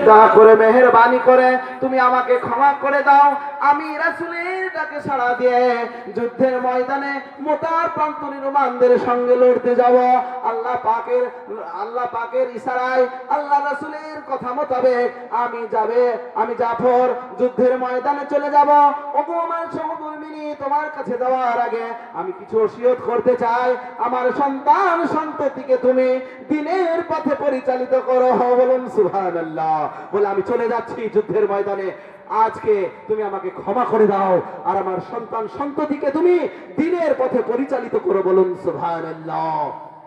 দয়া করে মেহেরবানি করে তুমি আমাকে ক্ষমা করে দাও। আমি রাসূলের ডাকে সাড়া দিয়ে যুদ্ধের ময়দানে মোতার প্রান্তরী রোমানদের সঙ্গে লড়তে যাব। আল্লাহ পাকের ইশারায় আল্লাহ রাসূলের কথা মোতাবেক আমি জাফর যুদ্ধের ময়দানে চলে যাব। ওগো আমার সহধর্মিনী, তোমার কাছে যাওয়ার আগে আমি কিছু ওসিয়ত করতে চাই। আমার সন্তান সন্ততিকে তুমি দ্বীনের পথে পরিচালিত করো। বলুন সুবহানাল্লাহ। বলে আমি চলে যাচ্ছি যুদ্ধের ময়দানে, আজকে তুমি আমাকে ক্ষমা করে দাও আর আমার সন্তান সন্ততিকে তুমি দ্বীনের পথে পরিচালিত করো। বলুন সুবহানাল্লাহ।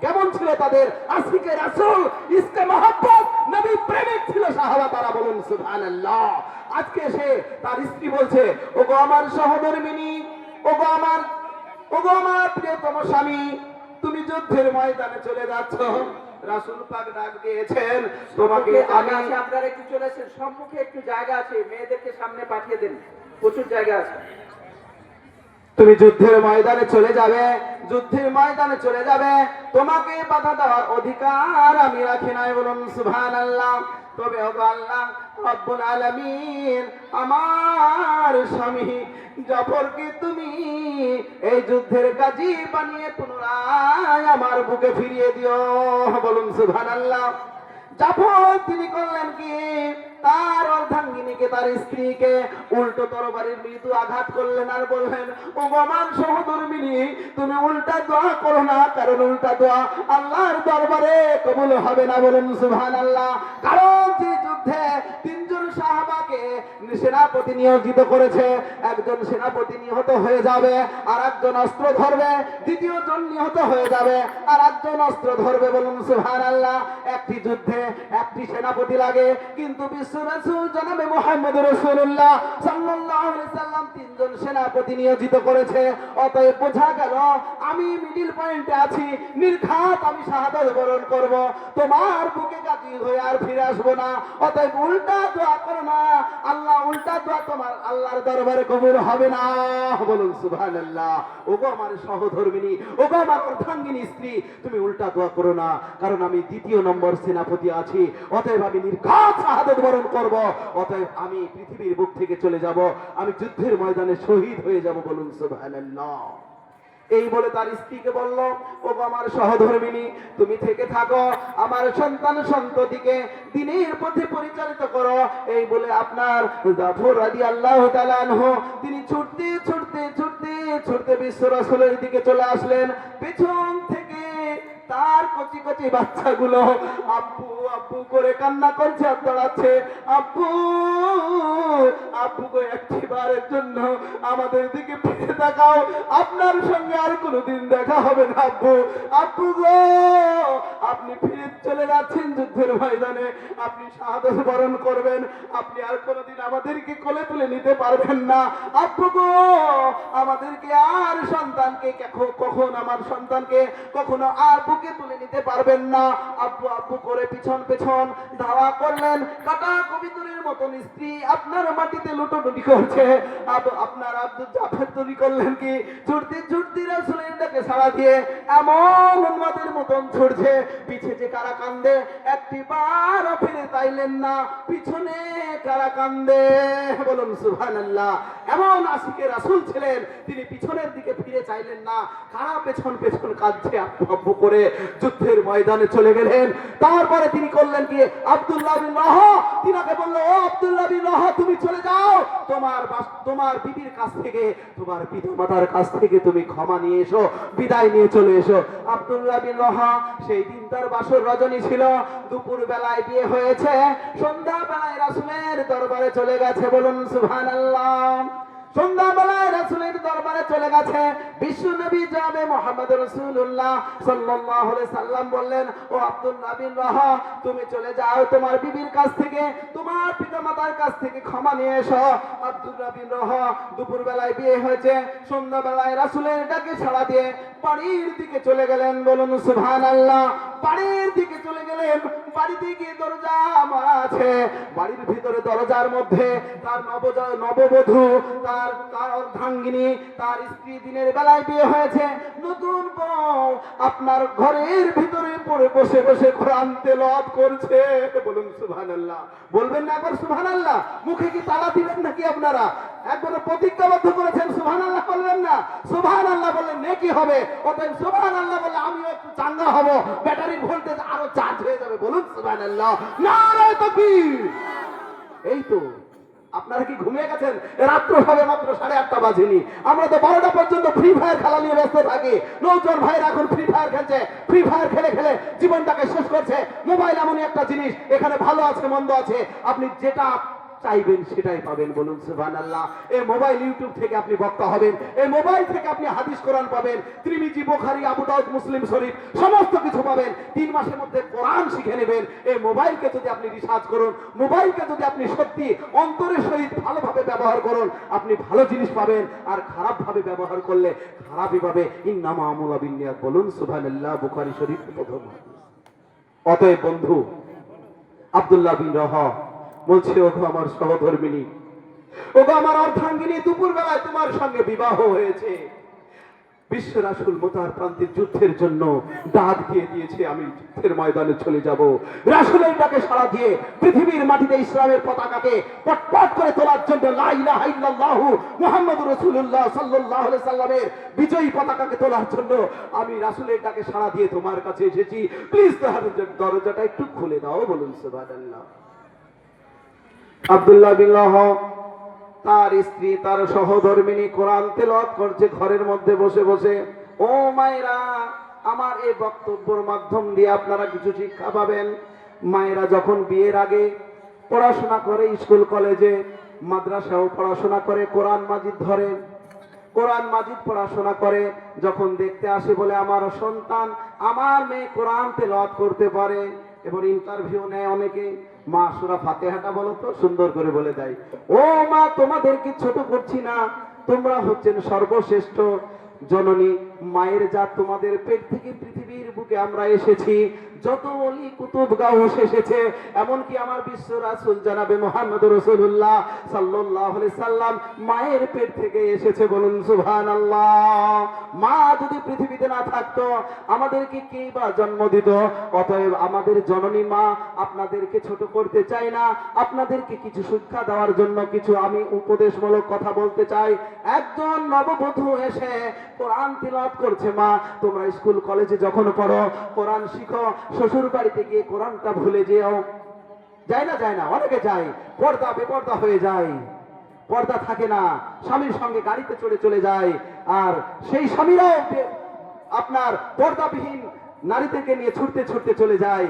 কেমন ছিল তাদের আশিকে রাসূল, ইশকে মহব্বত, নবী প্রেমিক ছিল সাহাবা তারা। বলুন সুবহানাল্লাহ। আজকে সে তার স্ত্রী বলছে, ওগো আমার সহধর্মিনী, ওগো আমার প্রিয়তম স্বামী, তুমি যুদ্ধের ময়দানে চলে যাচ্ছ। রাসূল পাক ডাক দিয়েছেন, তোমাকে আমি আপনারা একটু চলেছেন, সম্মুখে একটু জায়গা আছে, মেয়েদেরকে সামনে পাঠিয়ে দেন, প্রচুর জায়গা আছে। তুমি যুদ্ধের ময়দানে চলে যাবে, যুদ্ধের ময়দানে চলে যাবে, তোমাকে বাধা দেওয়ার অধিকার আমি রাখি নাই। বলুন সুবহানাল্লাহ। তবে ওগো আল্লাহ রব্বুল আলামিন, আমার স্বামী জাফরকে তুমি এই যুদ্ধের গাজী বানিয়ে পুনরায় আমার বুকে ফিরিয়ে দিও। বলুন সুবহানাল্লাহ। জাফর তিনি করলেন কি, তার অর্ধাঙ্গিনীকে, তার স্ত্রীকে উল্টো তরবারির মৃদু আঘাত করলেন আর বললেন, ও আমার সহধর্মিনী, তুমি উল্টা দোয়া করো না, কারণ উল্টা দোয়া আল্লাহর দরবারে কবুল হবে না। বলুন সুবহানাল্লাহ। কারণ যে যুদ্ধে তিনজন সাহাবাকে সেনাপতি নিয়োজিত করেছে, একজন সেনাপতি নিহত হয়ে যাবে আর একজন অস্ত্র ধরবে, দ্বিতীয় জন নিহত হয়ে যাবে আর একজন অস্ত্র ধরবে। বলুন সুবহানাল্লাহ। একটি যুদ্ধে একটি সেনাপতি লাগে, কিন্তু বিশ্ব রাসূল জনাবে মুহাম্মদ রাসূলুল্লাহ সাল্লাল্লাহু আলাইহি সাল্লাম তিনজন সেনাপতি নিয়োজিত করেছে। অতএব বোঝা গেল আমি মিডল পয়েন্টে আছি, নির্ঘাত আমি শাহাদাত বরণ করব, তোমার বুকে গাজী হয়ে আর ফিরে আসবো না। অতএব উল্টা দোয়া করো না, আল্লাহ উল্টা দোয়া তোমার আল্লাহর দরবারে কবুল হবে না। বলুন সুবহানাল্লাহ। ওগো আমার সহধর্মিনী, ওগো আমার অর্ধাঙ্গিনী স্ত্রী, তুমি উল্টা দোয়া করো না, কারণ আমি দ্বিতীয় নম্বর সেনাপতি আছি। অতএব আমি নির্ঘাত শাহাদাত বরণ করব। অতএব আমি পৃথিবীর বুক থেকে চলে যাব, আমি যুদ্ধের ময়দানে শহীদ হয়ে যাব। বলুন সুবহানাল্লাহ। এই বলে তার স্ত্রীকে বলল, ওগো আমার সহধর্মিনী, তুমি থেকে থাকো, আমার সন্তান সন্ততিকে দ্বীনের পথে পরিচালিত করো। এই বলে আপনার জাফর রাদিয়াল্লাহু তাআলা আনহু তিনি ছুটতে ছুটতে ছুটতে ছুটতে বিশ্ব রাসূলের দিকে চলে আসলেন। পেছন থেকে তার কচি কচি বাচ্চাগুলো আব্বু আব্বু করে কান্না করছে আর দৌড়াচ্ছে, আব্বু আব্বু গো, একটিবারের জন্য আমাদের দিকে ফিরে তাকাও, আপনার সঙ্গে আর কোনোদিন দেখা হবে না। আব্বু আব্বু গো, আপনি ফিরে চলে যাচ্ছেন যুদ্ধের ময়দানে, আপনি শাহাদাত বরণ করবেন, আপনি আর কোনোদিন আমাদেরকে কোলে তুলে নিতে পারবেন না। আব্বু গো, আমাদেরকে আর সন্তানকে কখন আমার সন্তানকে কখনো আর বুকে তুলে নিতে পারবেন না। আব্বু আব্বু করে পিছন পেছন ধাওয়া করলেন। কাটা কবিতরের মতন স্ত্রী আপনার মাটিতে লুটোটুটি করছে। আপনার আব্দুল জাফর তৈরি করলেন কি, ছুটতে ছুটতে রাসূলের ডাকে সাড়া দিয়ে এমন উন্মাদের মতন ছুটছে, পিছে যে কারা কান্দে একটি বারও ফিরে চাইলেন না, পিছনে কারা কান্দে। বলুন সুবহানাল্লাহ। এমন আশিকে রাসূল ছিলেন, তিনি পিছনের দিকে ফিরে চাইলেন না, কারা পেছন পেছন কাঁদছে আব্বু আব্বু করে যুদ্ধের ময়দানে চলে গেলেন। তারপরে তিনি করলেন কি, আব্দুল্লাহ বিন রাহা তিনাকে বলল, ও আব্দুল্লাহ বিন রাহা, তুমি চলে যাও, তোমার বিবির কাছ থেকে, তোমার পিতামাতার কাছ থেকে তুমি ক্ষমা নিয়ে এসো, বিদায় নিয়ে চলে এসো। আব্দুল্লাহ বিন রাহা সেই দিন তার বাসর রজনী ছিল, দুপুর বেলায় বিয়ে হয়েছে, সন্ধ্যা বেলায় রাসূলের দরবারে চলে গেছে। বলুন সুবহানাল্লাহ। সন্ধ্যাবেলায় রাসূলের দরবারে চলে গেছে। বিশ্ব নবী জনাবে মুহাম্মদ রাসূলুল্লাহ সাল্লাল্লাহু আলাইহি সাল্লাম বললেন, ও আব্দুল্লাহ বিন রাহা, তুমি চলে যাও, তোমার বিবির কাছ থেকে, তোমার পিতামাতার কাছ থেকে ক্ষমা নিয়ে এসো। আব্দুল্লাহ বিন রাহা দুপুর বেলায় বিয়ে হয়েছে, সন্ধ্যাবেলায় রাসূলের ডাকে সাড়া দিয়ে বাড়ির দিকে চলে গেলেন। বলুন সুবহানাল্লাহ। বাড়ির দিকে চলে গেলেন। বাড়িতে গিয়ে দরজা মারা আছে। বাড়ির ভিতরে দরজার মধ্যে তার নববধূ, তার তার অর্ধাঙ্গিনী, তার স্ত্রী, দিনের বেলায় বিয়ে হয়েছে, নতুন বউ আপনার ঘরের ভিতরে পড়ে বসে বসে কোরআন তেলাওয়াত করছে। বলুন সুবহানাল্লাহ। বলবেন না একবার সুবহানাল্লাহ? মুখে কি তালা দিবেন নাকি আপনারা? একবার প্রতিজ্ঞাবদ্ধ করেছেন সুবহানাল্লাহ বলবেন না? সুবহানাল্লাহ বললে নেকি হবে, অতএব সুবহানাল্লাহ বললে আমিও একটু চাঙ্গা হব, ব্যাটারির ভোল্টেজ আরো চার্জ হয়ে যাবে। বলুন সুবহানাল্লাহ। নারে তাকবীর। এই তো আপনারা কি ঘুমিয়ে গেছেন? রাত্র হবে মাত্র 8:30 বাজেনি। আমরা তো 12টা পর্যন্ত ফ্রি ফায়ার খেলা নিয়ে ব্যস্ত থাকি। নৌজন ভাইরা এখন ফ্রি ফায়ার খেলছে, ফ্রি ফায়ার খেলে খেলে জীবনটাকে শেষ করছে। মোবাইল এমনই একটা জিনিস, এখানে ভালো আছে মন্দ আছে, আপনি যেটা চাইবেন সেটাই পাবেন। বলুন সুবহানাল্লাহ। এই মোবাইল, ইউটিউব থেকে আপনি বক্তা হবেন, এই মোবাইল থেকে আপনি হাদিস কোরআন পাবেন, তিরমিজি, বুখারী, আবু দাউদ, মুসলিম শরীফ সমস্ত কিছু পাবেন। 3 মাসের মধ্যে কোরআন শিখে নেবেন। এই মোবাইলকে যদি আপনি রিসার্চ করুন, মোবাইলকে যদি আপনি সত্যি অন্তরের সহিত ভালোভাবে ব্যবহার করুন, আপনি ভালো জিনিস পাবেন। আর খারাপভাবে ব্যবহার করলে খারাপই পাবে। ইন্নামা আমুলা বিন্নিয়াত। বলুন সুবহানাল্লাহ। বুখারী শরীফ প্রথম হাদিস। অতএব বন্ধু, আব্দুল্লাহ বিন রাওয়াহা বলছে, ওগো আমার সহধর্মিনী, ওগো আমার অর্ধাঙ্গিনী, দুপুর বেলায় তোমার সঙ্গে বিবাহ হয়েছে। বিশ্ব রাসূল মুতার প্রান্তিক যুদ্ধের জন্য ডাক দিয়ে দিয়েছে, আমি যুদ্ধের ময়দানে চলে যাব। রাসূলের ডাকে সাড়া দিয়ে পৃথিবীর মাটিতে ইসলামের পতাকাকে পটপট করে তোলার জন্য, লা ইলাহা ইল্লাল্লাহু মুহাম্মাদুর রাসূলুল্লাহ সাল্লাল্লাহু আলাইহি সাল্লামের বিজয়ী পতাকাকে তোলার জন্য আমি রাসূলের ডাকে সাড়া দিয়ে তোমার কাছে এসেছি। প্লিজ দরজাটা একটু খুলে দাও। বলুন সুবহানাল্লাহ। আব্দুল্লাহ বিন রাওয়াহা তার স্ত্রী, তার সহধর্মিনী কোরআন তেলাওয়াত করছে ঘরের মধ্যে বসে বসে। ও মায়েরা, আমার এই বক্তব্যের মাধ্যম দিয়ে আপনারা কিছু শিক্ষা পাবেন। মায়েরা যখন বিয়ের আগে পড়াশোনা করে, স্কুল কলেজে মাদ্রাসাও পড়াশোনা করে, কোরআন মাজিদ ধরে, কোরআন মাজিদ পড়াশোনা করে, যখন দেখতে আসে বলে আমার সন্তান, আমার মেয়ে কোরআন তেলাওয়াত করতে পারে, এবার ইন্টারভিউ নেয় অনেকে, মা সূরা ফাতিহাটা বলো তো, সুন্দর করে বলে দেয়। ও মা, তোমাদেরকে ছোট করছি না, তোমরা হচ্ছেন সর্বশ্রেষ্ঠ জননী, মায়ের জাত তোমাদের পেট থেকে পৃথিবীর বুকে আমরা এসেছি। যত ওলি কুতুব গাউস এসেছে, এমনকি আমার বিশ্ব রাসূল জনাবে মুহাম্মদুর রাসূলুল্লাহ সাল্লাল্লাহু আলাইহি সাল্লাম মায়ের পেট থেকে এসেছে। বলুন সুবহানাল্লাহ। মা যদি পৃথিবীতে না থাকতো আমাদেরকে কে বা জন্ম দিত? অতএব আমাদের জননী মা আপনাদেরকে ছোট করতে চাই না, আপনাদেরকে কিছু শিক্ষা দেওয়ার জন্য কিছু আমি উপদেশমূলক কথা বলতে চাই। একজন নববধূ এসে কোরআন তিলাওয়াত করছে। মা, তোমরা স্কুল কলেজে যখন পড়ো কোরআন শিখো, শ্বশুর বাড়িতে গিয়ে কোরআনটা ভুলে যেও। যায় না? যায় না? অনেকে যায়, পর্দা বেপর্দা হয়ে যায়, পর্দা থাকে না, স্বামীর সঙ্গে গাড়িতে চড়ে চলে যায়, আর সেই স্বামীরাও আপনার পর্দাবিহীন নারীদেরকে নিয়ে ছুটতে ছুটতে চলে যায়।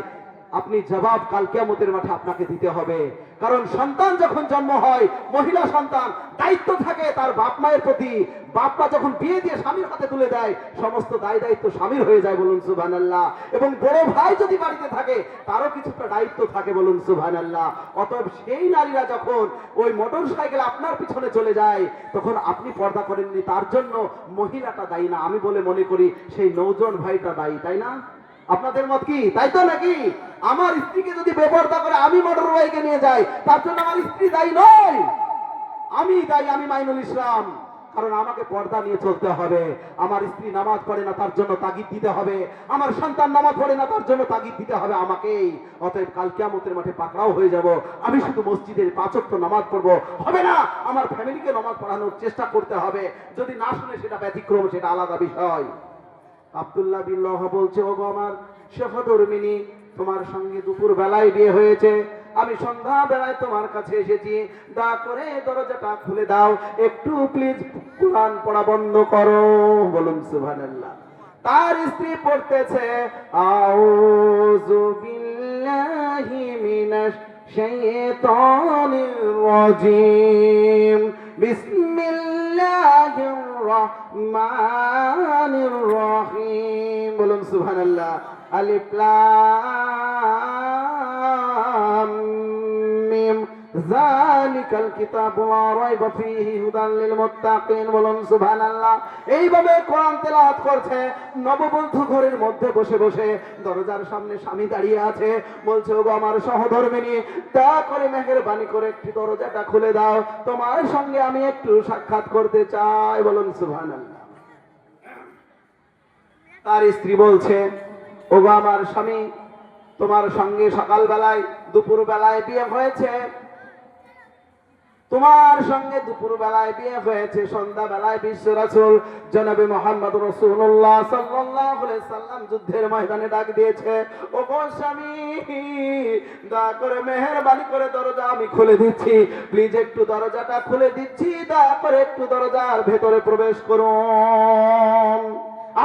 আপনি জবাব কাল কিয়ামতের মাঠে আপনাকে দিতে হবে। কারণ সন্তান যখন জন্ম হয়, মহিলা সন্তান, দায়িত্ব থাকে তার বাপ মায়ের প্রতি। বাপ মা যখন বিয়ে দিয়ে স্বামীর হাতে তুলে দেয়, সমস্ত দায় দায়িত্ব স্বামীর হয়ে যায়। বলুন সুবহানাল্লাহ। এবং বড় ভাই যদি বাড়িতে থাকে, তারও কিছুটা দায়িত্ব থাকে। বলুন সুবহানাল্লাহ। অতএব সেই নারীরা যখন ওই মোটর সাইকেল আপনার পিছনে চলে যায়, তখন আপনি পর্দা করেননি, তার জন্য মহিলাটা দায়ী না, আমি বলে মনে করি সেই নৌজন ভাইটা দায়ী, তাই না? আপনাদের মত কি? তাই তো নাকি? আমার স্ত্রীকে যদি বেপরদা করে আমি মোটর বাইকে নিয়ে যাই, তার জন্য আমার স্ত্রী দায়ী নয়, আমি দায়ী, আমি মাইনুল ইসলাম। কারণ আমাকে পর্দা নিয়ে চলতে হবে। আমার স্ত্রী নামাজ পড়ে না, তার জন্য তাগিদ দিতে হবে। আমার সন্তান নামাজ পড়ে না, তার জন্য তাগিদ দিতে হবে আমাকেই। অতএব কাল কিয়ামতের মাঠে পাকড়াও হয়ে যাব। আমি শুধু মসজিদের 5 ওয়াক্ত নামাজ পড়বো হবে না, আমার ফ্যামিলিকে নামাজ পড়ানোর চেষ্টা করতে হবে। যদি না শুনে সেটা ব্যতিক্রম, সেটা আলাদা বিষয়। আব্দুল্লাহ বিন রাওয়াহা বলছে, ওগো আমার সহধর্মিনী, তোমার সঙ্গে দুপুর বেলায় বিয়ে হয়েছে, আমি সন্ধ্যা বেলায় তোমার কাছে এসেছি, দয়া করে দরজাটা খুলে দাও, একটু প্লিজ কোরআন পড়া বন্ধ করো। বলুন সুবহানাল্লাহ। তার স্ত্রী পড়তেছে, আউযু বিল্লাহি মিনাশ শাইতানির রাজিম, বিসমিল্লাহির রহমানির রহিম। বলুন সুবহানাল্লাহ। আলিফ লাম মিম যালিকাল কিতাবু লা রাইবা ফীহি হুদাল লিল মুত্তাকিন। বলুন সুবহানাল্লাহ। এইভাবে কোরআন তেলাওয়াত করছে, নববধূ ঘরের মধ্যে বসে বসে দরজার সামনে স্বামী দাঁড়িয়ে আছে, বলছে ওগো আমার সহধর্মিনী, দয়া করে মেহেরবানি করে একটু দরজাটা খুলে দাও, তোমার সঙ্গে আমি একটু সাক্ষাৎ করতে চাই। বলুন সুবহানাল্লাহ। তার স্ত্রী বলছে ওগো আমার স্বামী, তোমার সঙ্গে সকাল বেলায় দুপুর বেলায় বিয়ে হয়েছে, তোমার সঙ্গে দুপুর বেলায় বিয়ে হয়েছে, সন্ধ্যা বেলায় বিশ্ব রাসূল জনাবে মুহাম্মদ রাসূলুল্লাহ সাল্লাল্লাহু আলাইহি সাল্লাম যুদ্ধের ময়দানে ডাক দিয়েছে, ওগো স্বামী দয়া করে মেহেরবানি করে দরজা আমি খুলে দিচ্ছি, প্লিজ একটু দরজাটা খুলে দিচ্ছি, দয়া করে একটু দরজার ভেতরে প্রবেশ করুন।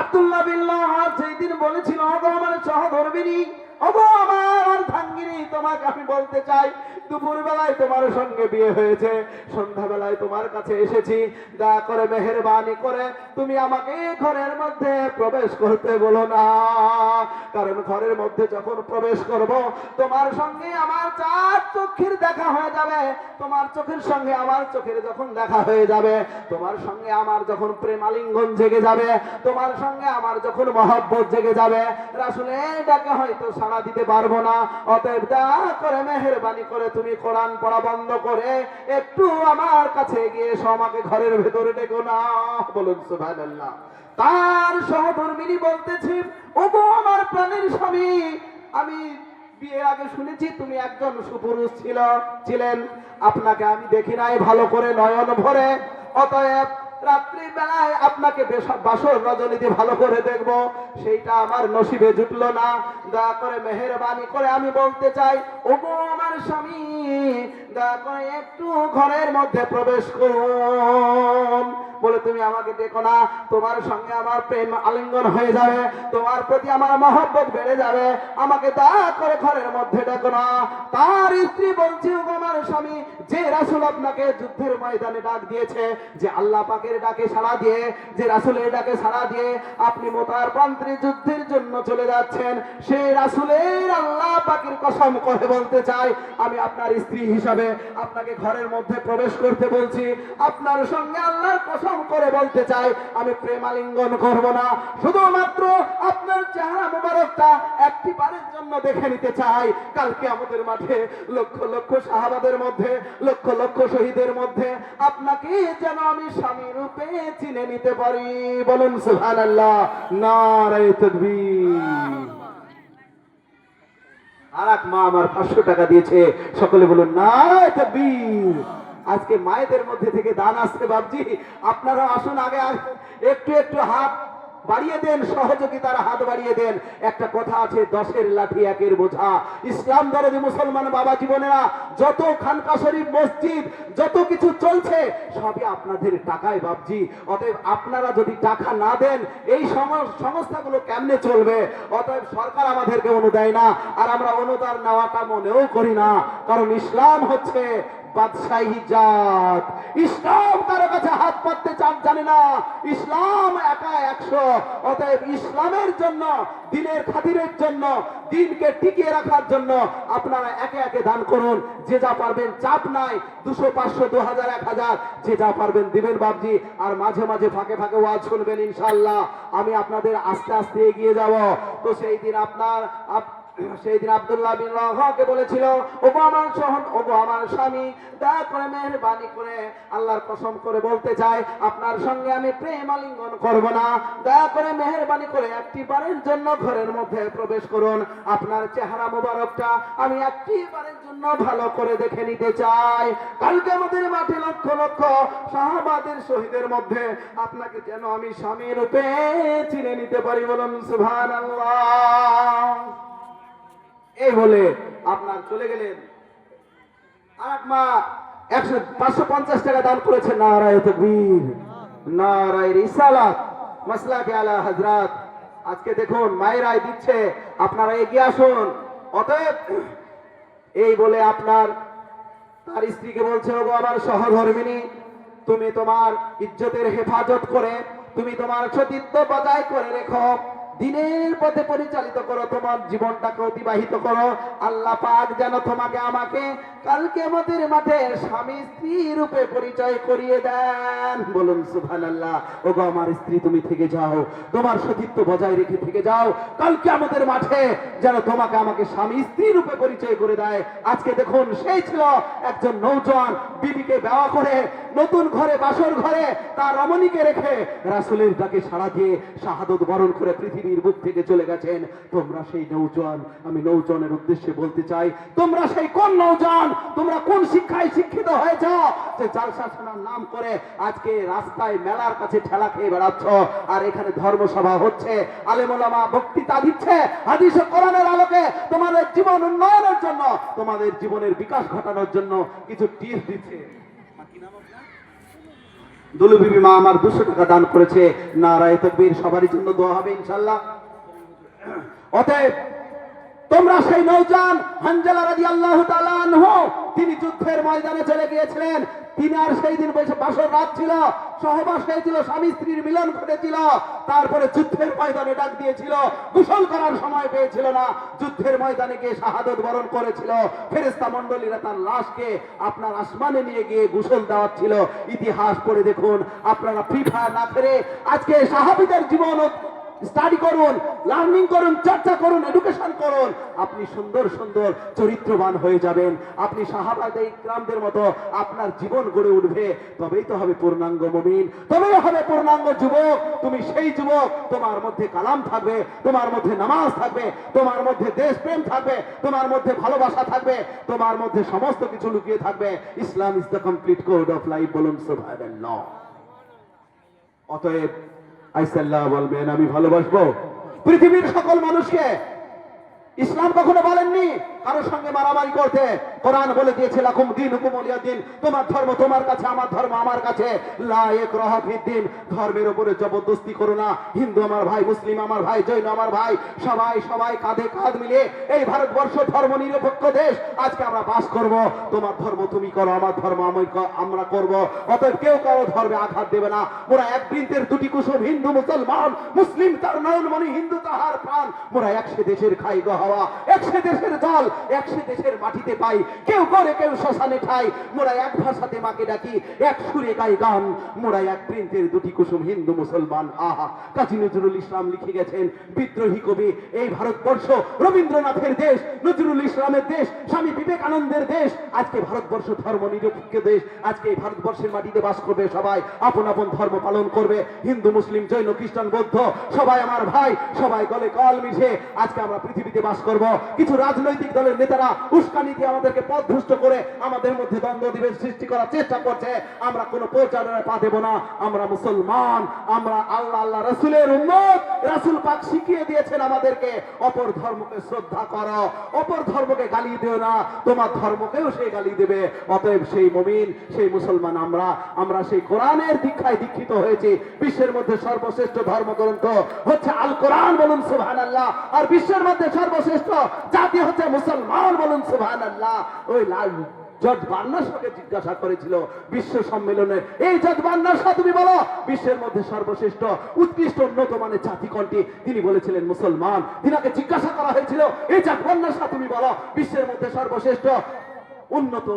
আব্দুল্লাহ বিল্লাহ সেই দিন বলেছিল ওগো আমার সহধর্মিনী, ওগো আমার অর্ধাঙ্গিনী, তোমাকে আমি বলতে চাই দুপুর বেলায় তোমার সঙ্গে বিয়ে হয়েছে, সন্ধ্যা বেলায় তোমার কাছে এসেছি, দয়া করে মেহেরবানি করে তুমি আমাকে ঘরের মধ্যে প্রবেশ করতে বলো না, কারণ ঘরের মধ্যে যখন প্রবেশ করব তোমার সঙ্গে আমার চার চোখের দেখা হয়ে যাবে, তোমার চোখের সঙ্গে আমার চোখের যখন দেখা হয়ে যাবে, তোমার সঙ্গে আমার যখন প্রেমালিঙ্গন জেগে যাবে, তোমার সঙ্গে আমার যখন মহব্বত জেগে যাবে, রাসূলের ডাকে হয়তো সাড়া দিতে পারবো না, অতএব দয়া করে মেহেরবানি করে তুমি কোরআন পড়া বন্ধ করে একটু আমার কাছে গিয়ে এসো, আমাকে ঘরের ভেতরে ডেকো না। বলুন সুবহানাল্লাহ। তার সহধর্মিনী বলতেছে ওগো আমার প্রাণের স্বামী, আমি বিয়ের আগে শুনেছি তুমি একজন সুপুরুষ ছিলেন, আপনাকে আমি দেখি নাই ভালো করে নয়ন ভরে, অতএব রাত্রি বেলায় আপনাকে বাসর রজনীতে ভালো করে দেখব, সেইটা আমার নসিবে জুটলো না, দয়া করে মেহেরবানি করে আমি বলতে চাই ওগো আমার স্বামী, দয়া করে একটু ঘরের মধ্যে প্রবেশ করুন। বলে তুমি আমাকে দেখো না, তোমার সঙ্গে আমার প্রেম আলিঙ্গন হয়ে যাবে, তোমার প্রতি আমার মহব্বত বেড়ে যাবে, আমাকে দয়া করে ঘরের মধ্যে দেখো না। তার স্ত্রী বলছে ওগো আমার স্বামী, যে রাসূল আপনাকে যুদ্ধের ময়দানে ডাক দিয়েছে, যে আল্লাহ পাকের ডাকে সাড়া দিয়ে, যে রাসূলের ডাকে সাড়া দিয়ে আপনি মোতার প্রান্তে যুদ্ধের জন্য চলে যাচ্ছেন, সেই রাসূলের আল্লাহ পাকের কসম করে বলতে চাই আমি আপনার স্ত্রী হিসাবে আপনাকে ঘরের মধ্যে প্রবেশ করতে বলছি, আপনার সঙ্গে আল্লাহর কসম করে বলতে চাই আমি প্রেমালিঙ্গন করব না, শুধুমাত্র আপনার চেহারা মোবারকটা একটি বারের জন্য দেখে নিতে চাই, কালকে আমাদের মাঠে লক্ষ লক্ষ সাহাবাদের মধ্যে, লক্ষ লক্ষ শহীদের মধ্যে আপনাকে যেন আমি স্বামী রূপে চিনে নিতে পারি। বলুন সুবহানাল্লাহ। নারায়ে তাকবীর। আর এক মা আমার 500 টাকা দিয়েছে, সকলে বলুন নারায়ে তাকবীর। আজকে মায়েদের মধ্যে থেকে দান আসছে বাবজি, আপনারা আসুন আগে একটু একটু হাত বাড়িয়ে দেন, সহযোগিতার হাত বাড়িয়ে দেন। একটা কথা আছে 10-এর লাঠি 1-এর বোঝা। ইসলাম দরদি মুসলমান বাবা জীবনেরা, যত খানকা শরীফ মসজিদ যত কিছু চলছে সবই আপনাদের টাকায় বাবজি, অতএব আপনারা যদি টাকা না দেন এই সংস্থাগুলো কেমনে চলবে? অতএব সরকার আমাদেরকে অনু দেয় না, আর আমরা অনুদান নেওয়াটা মনেও করি না, কারণ ইসলাম হচ্ছে বাদশাহী জাত। ইসলাম কারো কাছে হাত পাততে জানে না, ইসলাম একা 100। অতএব ইসলামের জন্য, দিনের খাতিরের জন্য, দিনকে টিকিয়ে রাখার জন্য আপনারা একে একে দান করুন, যে যা পারবেন, চাপ নাই, 200, 500, 2000, 1000 যে যা পারবেন দিবেন বাবজি। আর মাঝে মাঝে ফাঁকে ফাঁকে ওয়াজ শুনবেন, ইনশাআল্লাহ আমি আপনাদের আস্তে আস্তে এগিয়ে যাব। তো সেই দিন আব্দুল্লাহ বিন রাওয়াহাকে বলেছিল ওগো আমার ওগো আমার স্বামী, দয়া করে মেহেরবানি করে আল্লাহর কসম করে বলতে চাই আপনার সঙ্গে আমি প্রেম আলিঙ্গন করব না, দয়া করে মেহেরবানি করে একটি বারের জন্য ঘরের মধ্যে প্রবেশ করুন, আপনার চেহারা মোবারকটা আমি একটি বারের জন্য ভালো করে দেখে নিতে চাই, কালকে আমাদের মাঠে লক্ষ লক্ষ সাহাবাদের শহীদের মধ্যে আপনাকে যেন আমি স্বামী রূপে চিনে নিতে পারি। বলুন সুবহানাল্লাহ। এই বলে আপনার চলে গেলেন। আর এক মা 550 টাকা দান করেছে। নারায়ে তাকবীর, নারায়ে রিসালাত, মাসলাকে আলা হযরত। আজকে দেখুন মায়েরাই দিচ্ছে, আপনারা এগিয়ে আসুন। অতএব এই বলে আপনার তার স্ত্রীকে বলছে ওগো আমার সহধর্মিনী, তুমি তোমার ইজ্জতের হেফাজত করে, তুমি তোমার সতীত্ব বজায় করে রেখো, দিনের পথে পরিচালিত করো, তোমার জীবনটাকে অতিবাহিত করো। আল্লাহ পাক যেন তোমাকে আমাকে কালকে আমাদের মাঠে স্বামী স্ত্রী রূপে পরিচয় করিয়ে দেন। বলুন সুবহানাল্লাহ। ওগো আমার স্ত্রী, তুমি থেকে যাও, তোমার সতীত্ব বজায় রেখে থেকে যাও, কালকে আমাদের মাঠে যেন তোমাকে আমাকে স্বামী স্ত্রী রূপে পরিচয় করে দেয়। আজকে দেখুন, সেই ছিল একজন নৌজওয়ান, বিবিকে বিবাহ করে নতুন ঘরে, বাসর ঘরে তার রমণীকে রেখে রাসূলের ডাকে সাড়া দিয়ে শাহাদত বরণ করে পৃথিবীর বুক থেকে চলে গেছেন। তোমরা সেই নৌজওয়ান। আমি নৌজওয়ানের উদ্দেশ্যে বলতে চাই, তোমরা সেই কোন নৌজওয়ান? তোমরা কোন শিক্ষায় শিক্ষিত হয়েছ যে জালসা শোনার নাম করে আজকে রাস্তায় মেলার কাছে ঠেলা খেয়ে বেড়াচ্ছ, আর এখানে ধর্মসভা হচ্ছে, আলেম ওলামা বক্তৃতা দিচ্ছে হাদিস ও কোরআনের আলোকে তোমাদের জীবন উন্নয়নের জন্য, তোমাদের জীবনের বিকাশ ঘটানোর জন্য কিছু টিপস দিচ্ছে। দুলু বিবি মা আমার 200 টাকা দান করেছে। নারায়ে তাকবীর। সবারই জন্য দোয়া হবে ইনশাআল্লাহ। অতএব তোমরা সেই নৌজান হানজালা রাদিয়াল্লাহু তাআলা আনহু, তিনি যুদ্ধের ময়দানে চলে গিয়েছিলেন। তিনি আর সেই দিন বসে বাসর রাত ছিল, সহবাস হয়েছিল, স্বামী স্ত্রীর মিলন ঘটেছিল। তারপরে যুদ্ধের ময়দানে ডাক দিয়েছিল, গোসল করার সময় পেয়েছিল না, যুদ্ধের ময়দানে গিয়ে শাহাদত বরণ করেছিল। ফেরেশতা মণ্ডলীরা তার লাশকে আপনার আসমানে নিয়ে গিয়ে গোসল দেওয়াচ্ছিল। ইতিহাস পড়ে দেখুন। আপনারা ফ্রি ফায়ার না ফেরে আজকে সাহাবীদের জীবন স্টাডি করুন, লার্নিং করুন, চর্চা করুন, এডুকেশন করুন। আপনি সুন্দর সুন্দর চরিত্রবান হয়ে যাবেন। আপনি সাহাবায়ে ইকরামদের মতো আপনার জীবন গড়ে উঠবে। তবেই তো হবে পূর্ণাঙ্গ মুমিন, তবেই হবে পূর্ণাঙ্গ যুবক। তুমি সেই যুবক, তোমার মধ্যে কালাম থাকবে, তোমার মধ্যে নামাজ থাকবে, তোমার মধ্যে দেশপ্রেম থাকবে, তোমার মধ্যে ভালোবাসা থাকবে, তোমার মধ্যে সমস্ত কিছু লুকিয়ে থাকবে। Islam is the complete code of life. বলুন সুবহানাল্লাহ। অতএব আইসাল্লাহ বলবেন, আমি ভালোবাসবো পৃথিবীর সকল মানুষকে। ইসলাম কখনো বলেননি কারোর সঙ্গে মারামারি করতে। কোরআন বলে দিয়েছে, লাকুম দীনুকুম ওয়ালিয়া দীন, তোমার ধর্ম তোমার কাছে, আমার ধর্ম আমার কাছে। লা ইকরাহা ফিদ্দীন, ধর্মের উপরে জবরদস্তি করো না। হিন্দু আমার ভাই, মুসলিম আমার ভাই, জৈন আমার ভাই, সবাই সবাই কাঁধে কাঁধ মিলিয়ে এই ভারতবর্ষ ধর্ম নিরপেক্ষ দেশ আজকে আমরা বাস করব। তোমার ধর্ম তুমি করো, আমার ধর্ম আমরা করব। অতএব কেউ কারো ধর্মে আঘাত দেবে না। মোরা এক বৃন্তের দুটি কুসুম, হিন্দু মুসলমান, মুসলিম তার নয়নমণি, হিন্দু তাহার প্রাণ। মোরা একসে দেশের খাই গো হাওয়া, একসে দেশের জল, একসে দেশের মাটিতে পাই। কেউ করে কেউ শ্মশানে ঠাই। মোরা এক ভাষাতে মাকে ডাকি, এক সুরে গাই গান। মোরা এক বৃন্তের দুটি কুসুম, হিন্দু মুসলমান। আহা, কাজী নজরুল ইসলাম লিখে গেছেন, বিদ্রোহী কবি, এই ভারতবর্ষ রবীন্দ্রনাথের দেশ, নজরুল ইসলামের দেশ, স্বামী বিবেকানন্দের দেশ। আজকে ভারতবর্ষ ধর্ম নিরপেক্ষ দেশ। আজকে এই ভারতবর্ষের মাটিতে বাস করবে সবাই, আপন আপন ধর্ম পালন করবে। হিন্দু মুসলিম জৈন খ্রিস্টান বৌদ্ধ সবাই আমার ভাই, সবাই গলে কল মিশে আজকে আমরা পৃথিবীতে বাস করব। কিছু রাজনৈতিক দলের নেতারা উস্কানি দিয়ে আমাদেরকে পথভ্রষ্ট করে আমাদের মধ্যে দ্বন্দ্ব বিভেদ সৃষ্টি করার চেষ্টা করছে। আমরা কোনো প্রচারণায় পা দেব না। আমরা মুসলমান, আমরা আল্লাহ আল্লাহ রাসূলের উম্মত। রাসূল পাক শিখিয়ে দিয়েছেন আমাদেরকে, অপর ধর্মকে শ্রদ্ধা করো, অপর ধর্মকে গালি দিও না, তোমার ধর্মকেও সে গালি দেবে। অতএব সেই মুমিন, সেই মুসলমান আমরা সেই কোরআনের দীক্ষায় দীক্ষিত হয়েছি। বিশ্বের মধ্যে সর্বশ্রেষ্ঠ ধর্মগ্রন্থ হচ্ছে আল কোরআন। বলুন সুবহানাল্লাহ। আর বিশ্বের মধ্যে সর্বশ্রেষ্ঠ জাতি হচ্ছে মুসলমান। বলুন সুবহানাল্লাহ। ওই জর্জ বার্নাস শোকে জিজ্ঞাসা করেছিল বিশ্ব সম্মেলনে, এই জর্জ বার্নাস, তুমি বলো বিশ্বের মধ্যে সর্বশ্রেষ্ঠ উৎকৃষ্ট উন্নত মানের জাতি কোনটি? তিনি বলেছিলেন মুসলমান। তিনাকে জিজ্ঞাসা করা হয়েছিল, এই জর্জ বার্নাস, তুমি বলো বিশ্বের মধ্যে সর্বশ্রেষ্ঠ উন্নত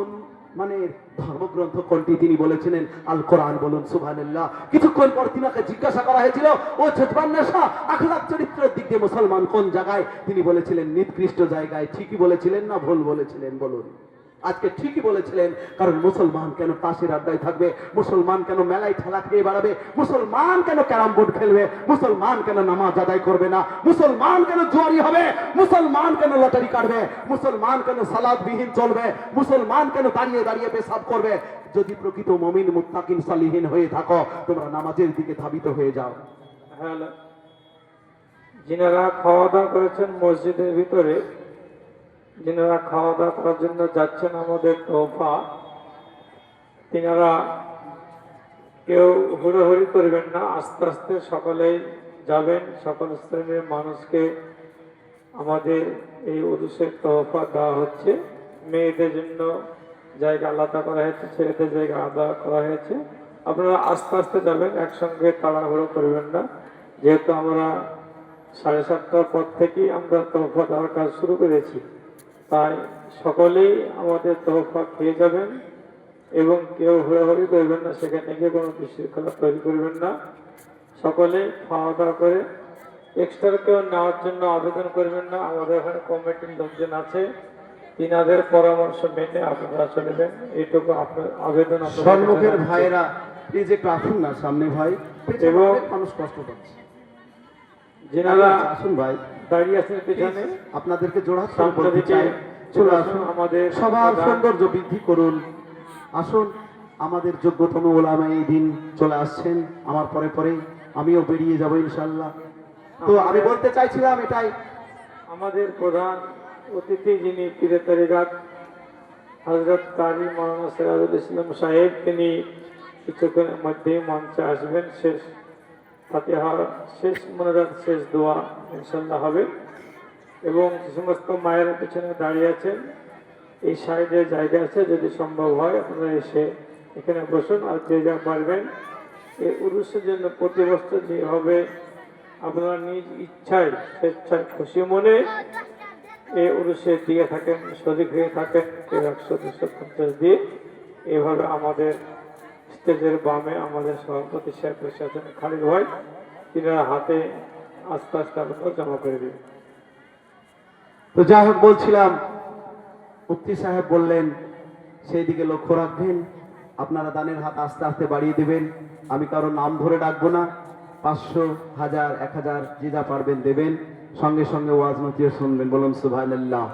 মানের ধর্মগ্রন্থ কোনটি? তিনি বলেছিলেন আল কোরআন। বলুন সুবহানাল্লাহ। কিছুক্ষণ পর তিনাকে জিজ্ঞাসা করা হয়েছিল, ও জর্জ বার্নাস, আখলাক চরিত্রের দিক দিয়ে মুসলমান কোন জায়গায়? তিনি বলেছিলেন নিকৃষ্ট জায়গায়। ঠিকই বলেছিলেন না ভুল বলেছিলেন? বলুন। আজকে ঠিকই বলেছিলেন। কারণ মুসলমান কেন তাসের আড্ডায় থাকবে? মুসলমান কেন মেলায় ঠেলা খেয়ে বেড়াবে? মুসলমান কেন ক্যারাম বোর্ড খেলবে? মুসলমান কেন নামাজ আদায় করবে না? মুসলমান কেন জুয়ারি হবে? মুসলমান কেন লটারি কাটবে? মুসলমান কেন সালাত বিহীন চলবে? মুসলমান কেন দাঁড়িয়ে দাঁড়িয়ে পেশাব করবে? যদি প্রকৃত মুমিন মুত্তাকিন সালিহিন হয়ে থাকো, তোমরা নামাজের দিকে ধাবিত হয়ে যাও। হ্যালো, যিনারা খাওয়া দাওয়া করেছেন মসজিদের ভিতরে, যিনারা খাওয়া দাওয়া করার জন্য যাচ্ছেন আমাদের তোফা, তিনারা কেউ হুড়োহুড়ি করবেন না, আস্তে আস্তে সকলেই যাবেন। সকল শ্রেণীর মানুষকে আমাদের এই উদ্দেশ্যে তোফা দেওয়া হচ্ছে। মেয়েদের জন্য জায়গা আলাদা করা হয়েছে, ছেলেদের জায়গা আলাদা করা হয়েছে। আপনারা আস্তে আস্তে যাবেন, একসঙ্গে তাড়াহুড়ো করবেন না। যেহেতু আমরা 7:30টার পর থেকেই আমরা তোহফা দেওয়ার কাজ শুরু করেছি। তাই সকলেই আমাদের তোহফা খেয়ে যাবেন এবং কেউ ঘোরাঘুরি করবেন না, সেখানে গিয়ে কোনো বিশৃঙ্খলা তৈরি করবেন না। সকলে খাওয়া দাওয়া করে এক্সট্রা কেউ নেওয়ার জন্য আবেদন করবেন না। আমাদের এখানে কমিটির লোকজন আছে, তিনাদের পরামর্শ মেনে আপনারা চলবেন, এইটুকু আপনার আবেদন আপনাদের কাছে সম্মুখের রাখছি। ভাইয়েরা প্লিজ একটু আসুন না সামনে ভাই, পেছনে এবং- অনেক মানুষ কষ্ট পাচ্ছে। যিনারা আসুন ভাই, দাঁড়িয়ে আছেন পেছনে, আপনাদেরকে জোড়হাত করে সামনে বলতে দিকে চাই, চলে আসুন, আমাদের সবার প্রধান- সৌন্দর্য বৃদ্ধি করুন। আসুন, আমাদের যোগ্যতম ওলামা এই দিন চলে আসছেন, আমার পরে পরে আমিও বেরিয়ে যাব ইনশাল্লাহ। তো আমি বলতে চাইছিলাম এটাই, আমাদের প্রধান অতিথি যিনি পীরে তরিকাত হযরত কারি মাওলানা সিরাজুল ইসলাম সাহেব, তিনি কিছুক্ষণের মধ্যেই মঞ্চে আসবেন। শেষ ফাতিহা, শেষ মোনাজাত, শেষ দোয়া ইনশাল্লাহ হবে। এবং যে সমস্ত মায়েরা পিছনে দাঁড়িয়ে আছেন, এই সাইডে জায়গা আছে, যদি সম্ভব হয় আপনারা এসে এখানে বসুন। আর যে যা পারবেন এই উরুসের জন্য প্রতি বছর যেভাবে আপনারা নিজ ইচ্ছায় স্বেচ্ছায় খুশি মনে এই উরুসে দিয়ে থাকেন, শরীক হয়ে থাকেন, কেউ 100-250 দিয়ে, এভাবে আমাদের স্টেজের বামে আমাদের সভাপতি সাহেব বসে আছেন খালিদ ভাই, তিনারা হাতে আস্তে আস্তে আপনারা জমা করে দিন। তো যাই হোক বলছিলাম, মুফতি সাহেব বললেন সেই দিকে লক্ষ্য রাখবেন, আপনারা দানের হাত আস্তে আস্তে বাড়িয়ে দেবেন। আমি কারো নাম ধরে ডাকবো না, 500, 1000, 1000 যে যা পারবেন দেবেন, সঙ্গে সঙ্গে ওয়াজ নতিও শুনবেন, বলুন সুবহানাল্লাহ।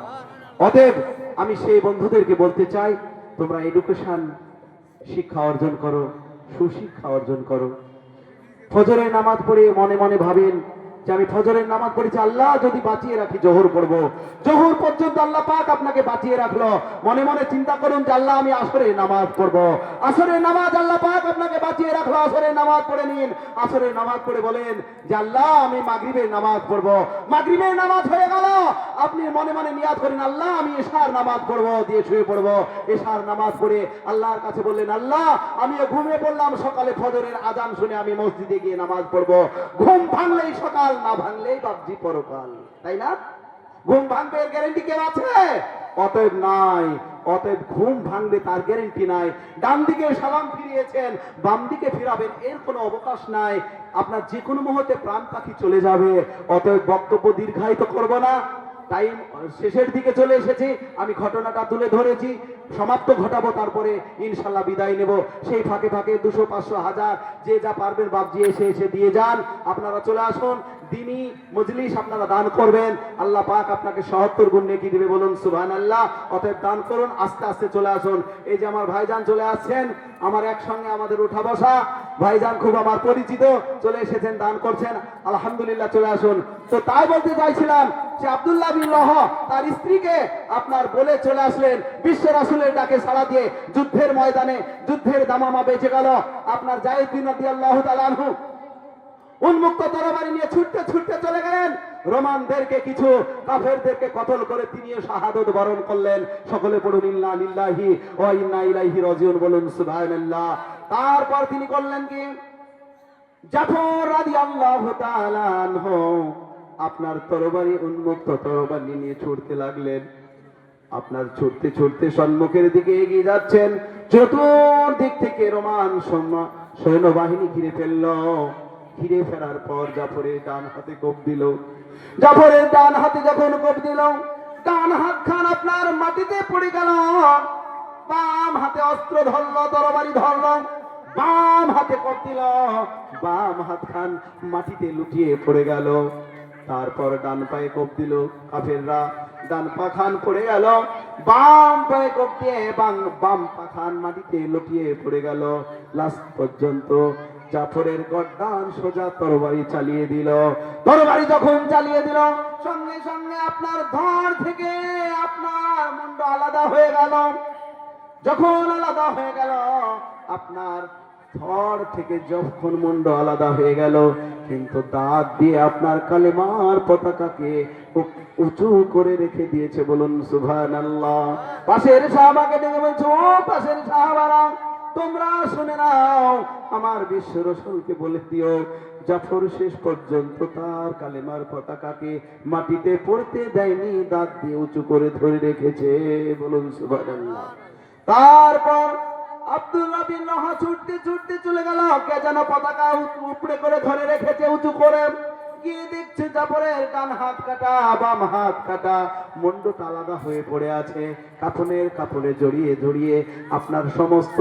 অতএব আমি সেই বন্ধুদেরকে বলতে চাই, তোমরা এডুকেশন শিক্ষা অর্জন করো, সুশিক্ষা অর্জন করো। ফজরের নামাজ পড়ে মনে মনে ভাবেন যে আমি ফজরের নামাজ পড়েছি, আল্লাহ যদি বাঁচিয়ে রাখি জোহর পড়বো, জোহর পর্যন্ত আল্লাহ পাক আপনাকে বাঁচিয়ে রাখলো। মনে মনে চিন্তা করুন যে আল্লাহ আমি আসরের নামাজ পড়বো, আসরের নামাজ আল্লাহ পাক আপনাকে বাঁচিয়ে রাখলো, আসরের নামাজ পড়ে নিন। আসরের নামাজ পড়ে বলেন যে আল্লাহ আমি মাগরিবের নামাজ পড়বো, মাগরিবের নামাজ হয়ে গেল, আপনি মনে মনে নিয়াত করেন আল্লাহ আমি এশার নামাজ পড়বো, দিয়ে শুয়ে পড়বো। এশার নামাজ পড়ে আল্লাহর কাছে বললেন আল্লাহ আমিও ঘুমিয়ে পড়লাম, সকালে ফজরের আজান শুনে আমি মসজিদে গিয়ে নামাজ পড়বো। ঘুম ভাঙলেই সকাল, না ভাঙলেই বাবজি পরকাল, তাই না? ঘুম ভাঙবে এর গ্যারেন্টি কেউ আছে? অতএব নাই। অতএব ঘুম ভাঙবে তার গ্যারেন্টি নাই। ডান দিকে সালাম ফিরিয়েছেন, বাম দিকে ফিরাবেন, এর কোনো অবকাশ নাই। আপনার যে কোনো মুহূর্তে প্রাণ পাখি চলে যাবে। অতএব বক্তব্য দীর্ঘায়িত করব না, টাইম শেষের দিকে চলে এসেছি, আমি ঘটনাটা তুলে ধরেছি, সমাপ্ত ঘটাবো, তারপরে ইনশাল্লাহ বিদায় নেব। সেই ফাঁকে ফাঁকে 200, 500, 1000 যে যা পারবেন বাবজি এসে এসে দিয়ে যান। আপনারা চলে আসুন, দিনই মজলিস আপনারা দান করবেন, আল্লাহ পাক আপনাকে ৭০ গুণ নেকি দিবে, বলুন সুবহানাল্লাহ। অতএব দান করুন, আস্তে আস্তে চলে আসুন। এই যে আমার ভাইজান চলে আসছেন, আমার একসঙ্গে আমাদের উঠা বসা ভাইজান, খুব আমার পরিচিত, চলে এসেছেন, দান করছেন, আলহামদুলিল্লাহ। চলে আসুন। তো তাই বলতে চাইছিলাম যে আব্দুল্লাহ বিন লহ তার স্ত্রীকে আপনার বলে চলে আসলেন, বিশ্ব রাসূলের ডাকে সাড়া দিয়ে যুদ্ধের ময়দানে যুদ্ধের দামামা বেঁচে গেল। আপনার যায়েদ বিন রাদিয়াল্লাহু তাআলা আনহু উন্মুক্ত তরবারি নিয়ে ছুটতে ছুটতে চলে গেলেন, রোমানদেরকে কিছু কাফেরদেরকে কতল করে তিনিও শাহাদত বরণ করলেন। সকলে পড়ুন ইন্না লিল্লাহি ওয়া ইন্না ইলাইহি রাজিউন, বলুন সুবহানাল্লাহ। তারপর তিনি করলেন কি, জাফর রাদিয়াল্লাহু তাআলা আনহু আপনার তরবারি, উন্মুক্ত তরবারি নিয়ে ছুটতে লাগলেন। আপনার ছুটতে ছুটতে সম্মুখের দিকে এগিয়ে যাচ্ছেন, চতুর্দিক থেকে রোমান সৈন্যবাহিনী ঘিরে ফেলল। ঘিরে ফেরার পর জাফরের ডান হাতে কোপ দিল। জাফরের ডান হাতে যখন কোপ দিল, ডান হাত খান আপনার মাটিতে পড়ে গেল, বাম হাতে অস্ত্র ধরল, তরবারি ধরল, বাম হাতে কোপ দিল, বাম হাত খান মাটিতে লুটিয়ে পড়ে গেল। তারপর ডান পায়ে কোপ দিল, কাফেররা ডান পা খান পড়ে গেল, বাম পায়ে কোপ দিয়ে বাম পা খান মাটিতে লুটিয়ে পড়ে গেল। লাস্ট পর্যন্ত জাফরের গর্দান সোজা তরবারি চালিয়ে দিল। তরবারি যখন চালিয়ে দিল, সঙ্গে সঙ্গে আপনার ধড় থেকে আপনার মুন্ড আলাদা হয়ে গেল। যখন আলাদা হয়ে গেল, আপনার ধড় থেকে যখন মুন্ড আলাদা হয়ে গেল, কিন্তু দাঁত দিয়ে আপনার কালেমার পতাকাকে উঁচু করে রেখে দিয়েছে, বলুন সুবহানাল্লাহ। পাশের সাহাবাকে ডেকে বলছে, ও পাশের সাহাবারা, তোমরা শুনে নাও, আমার বিশ্ব রাসূলকে বলে দিও জাফর শেষ পর্যন্ত তার কালেমার পতাকাকে মাটিতে পড়তে দেয়নি, দাঁত দিয়ে উঁচু করে ধরে রেখেছে। বলুন সুবহানাল্লাহ। তারপর আব্দুল্লাহ বিন রাহা ছুটতে ছুটতে চলে গেল, কে যেন পতাকা উপরে করে ধরে রেখেছে উঁচু করে। গিয়ে দেখছে জাফরের ডান হাত কাটা, বাম হাত কাটা, মুন্ডটা আলাদা হয়ে পড়ে আছে। কাফনের কাপড়ে জড়িয়ে জড়িয়ে আপনার সমস্ত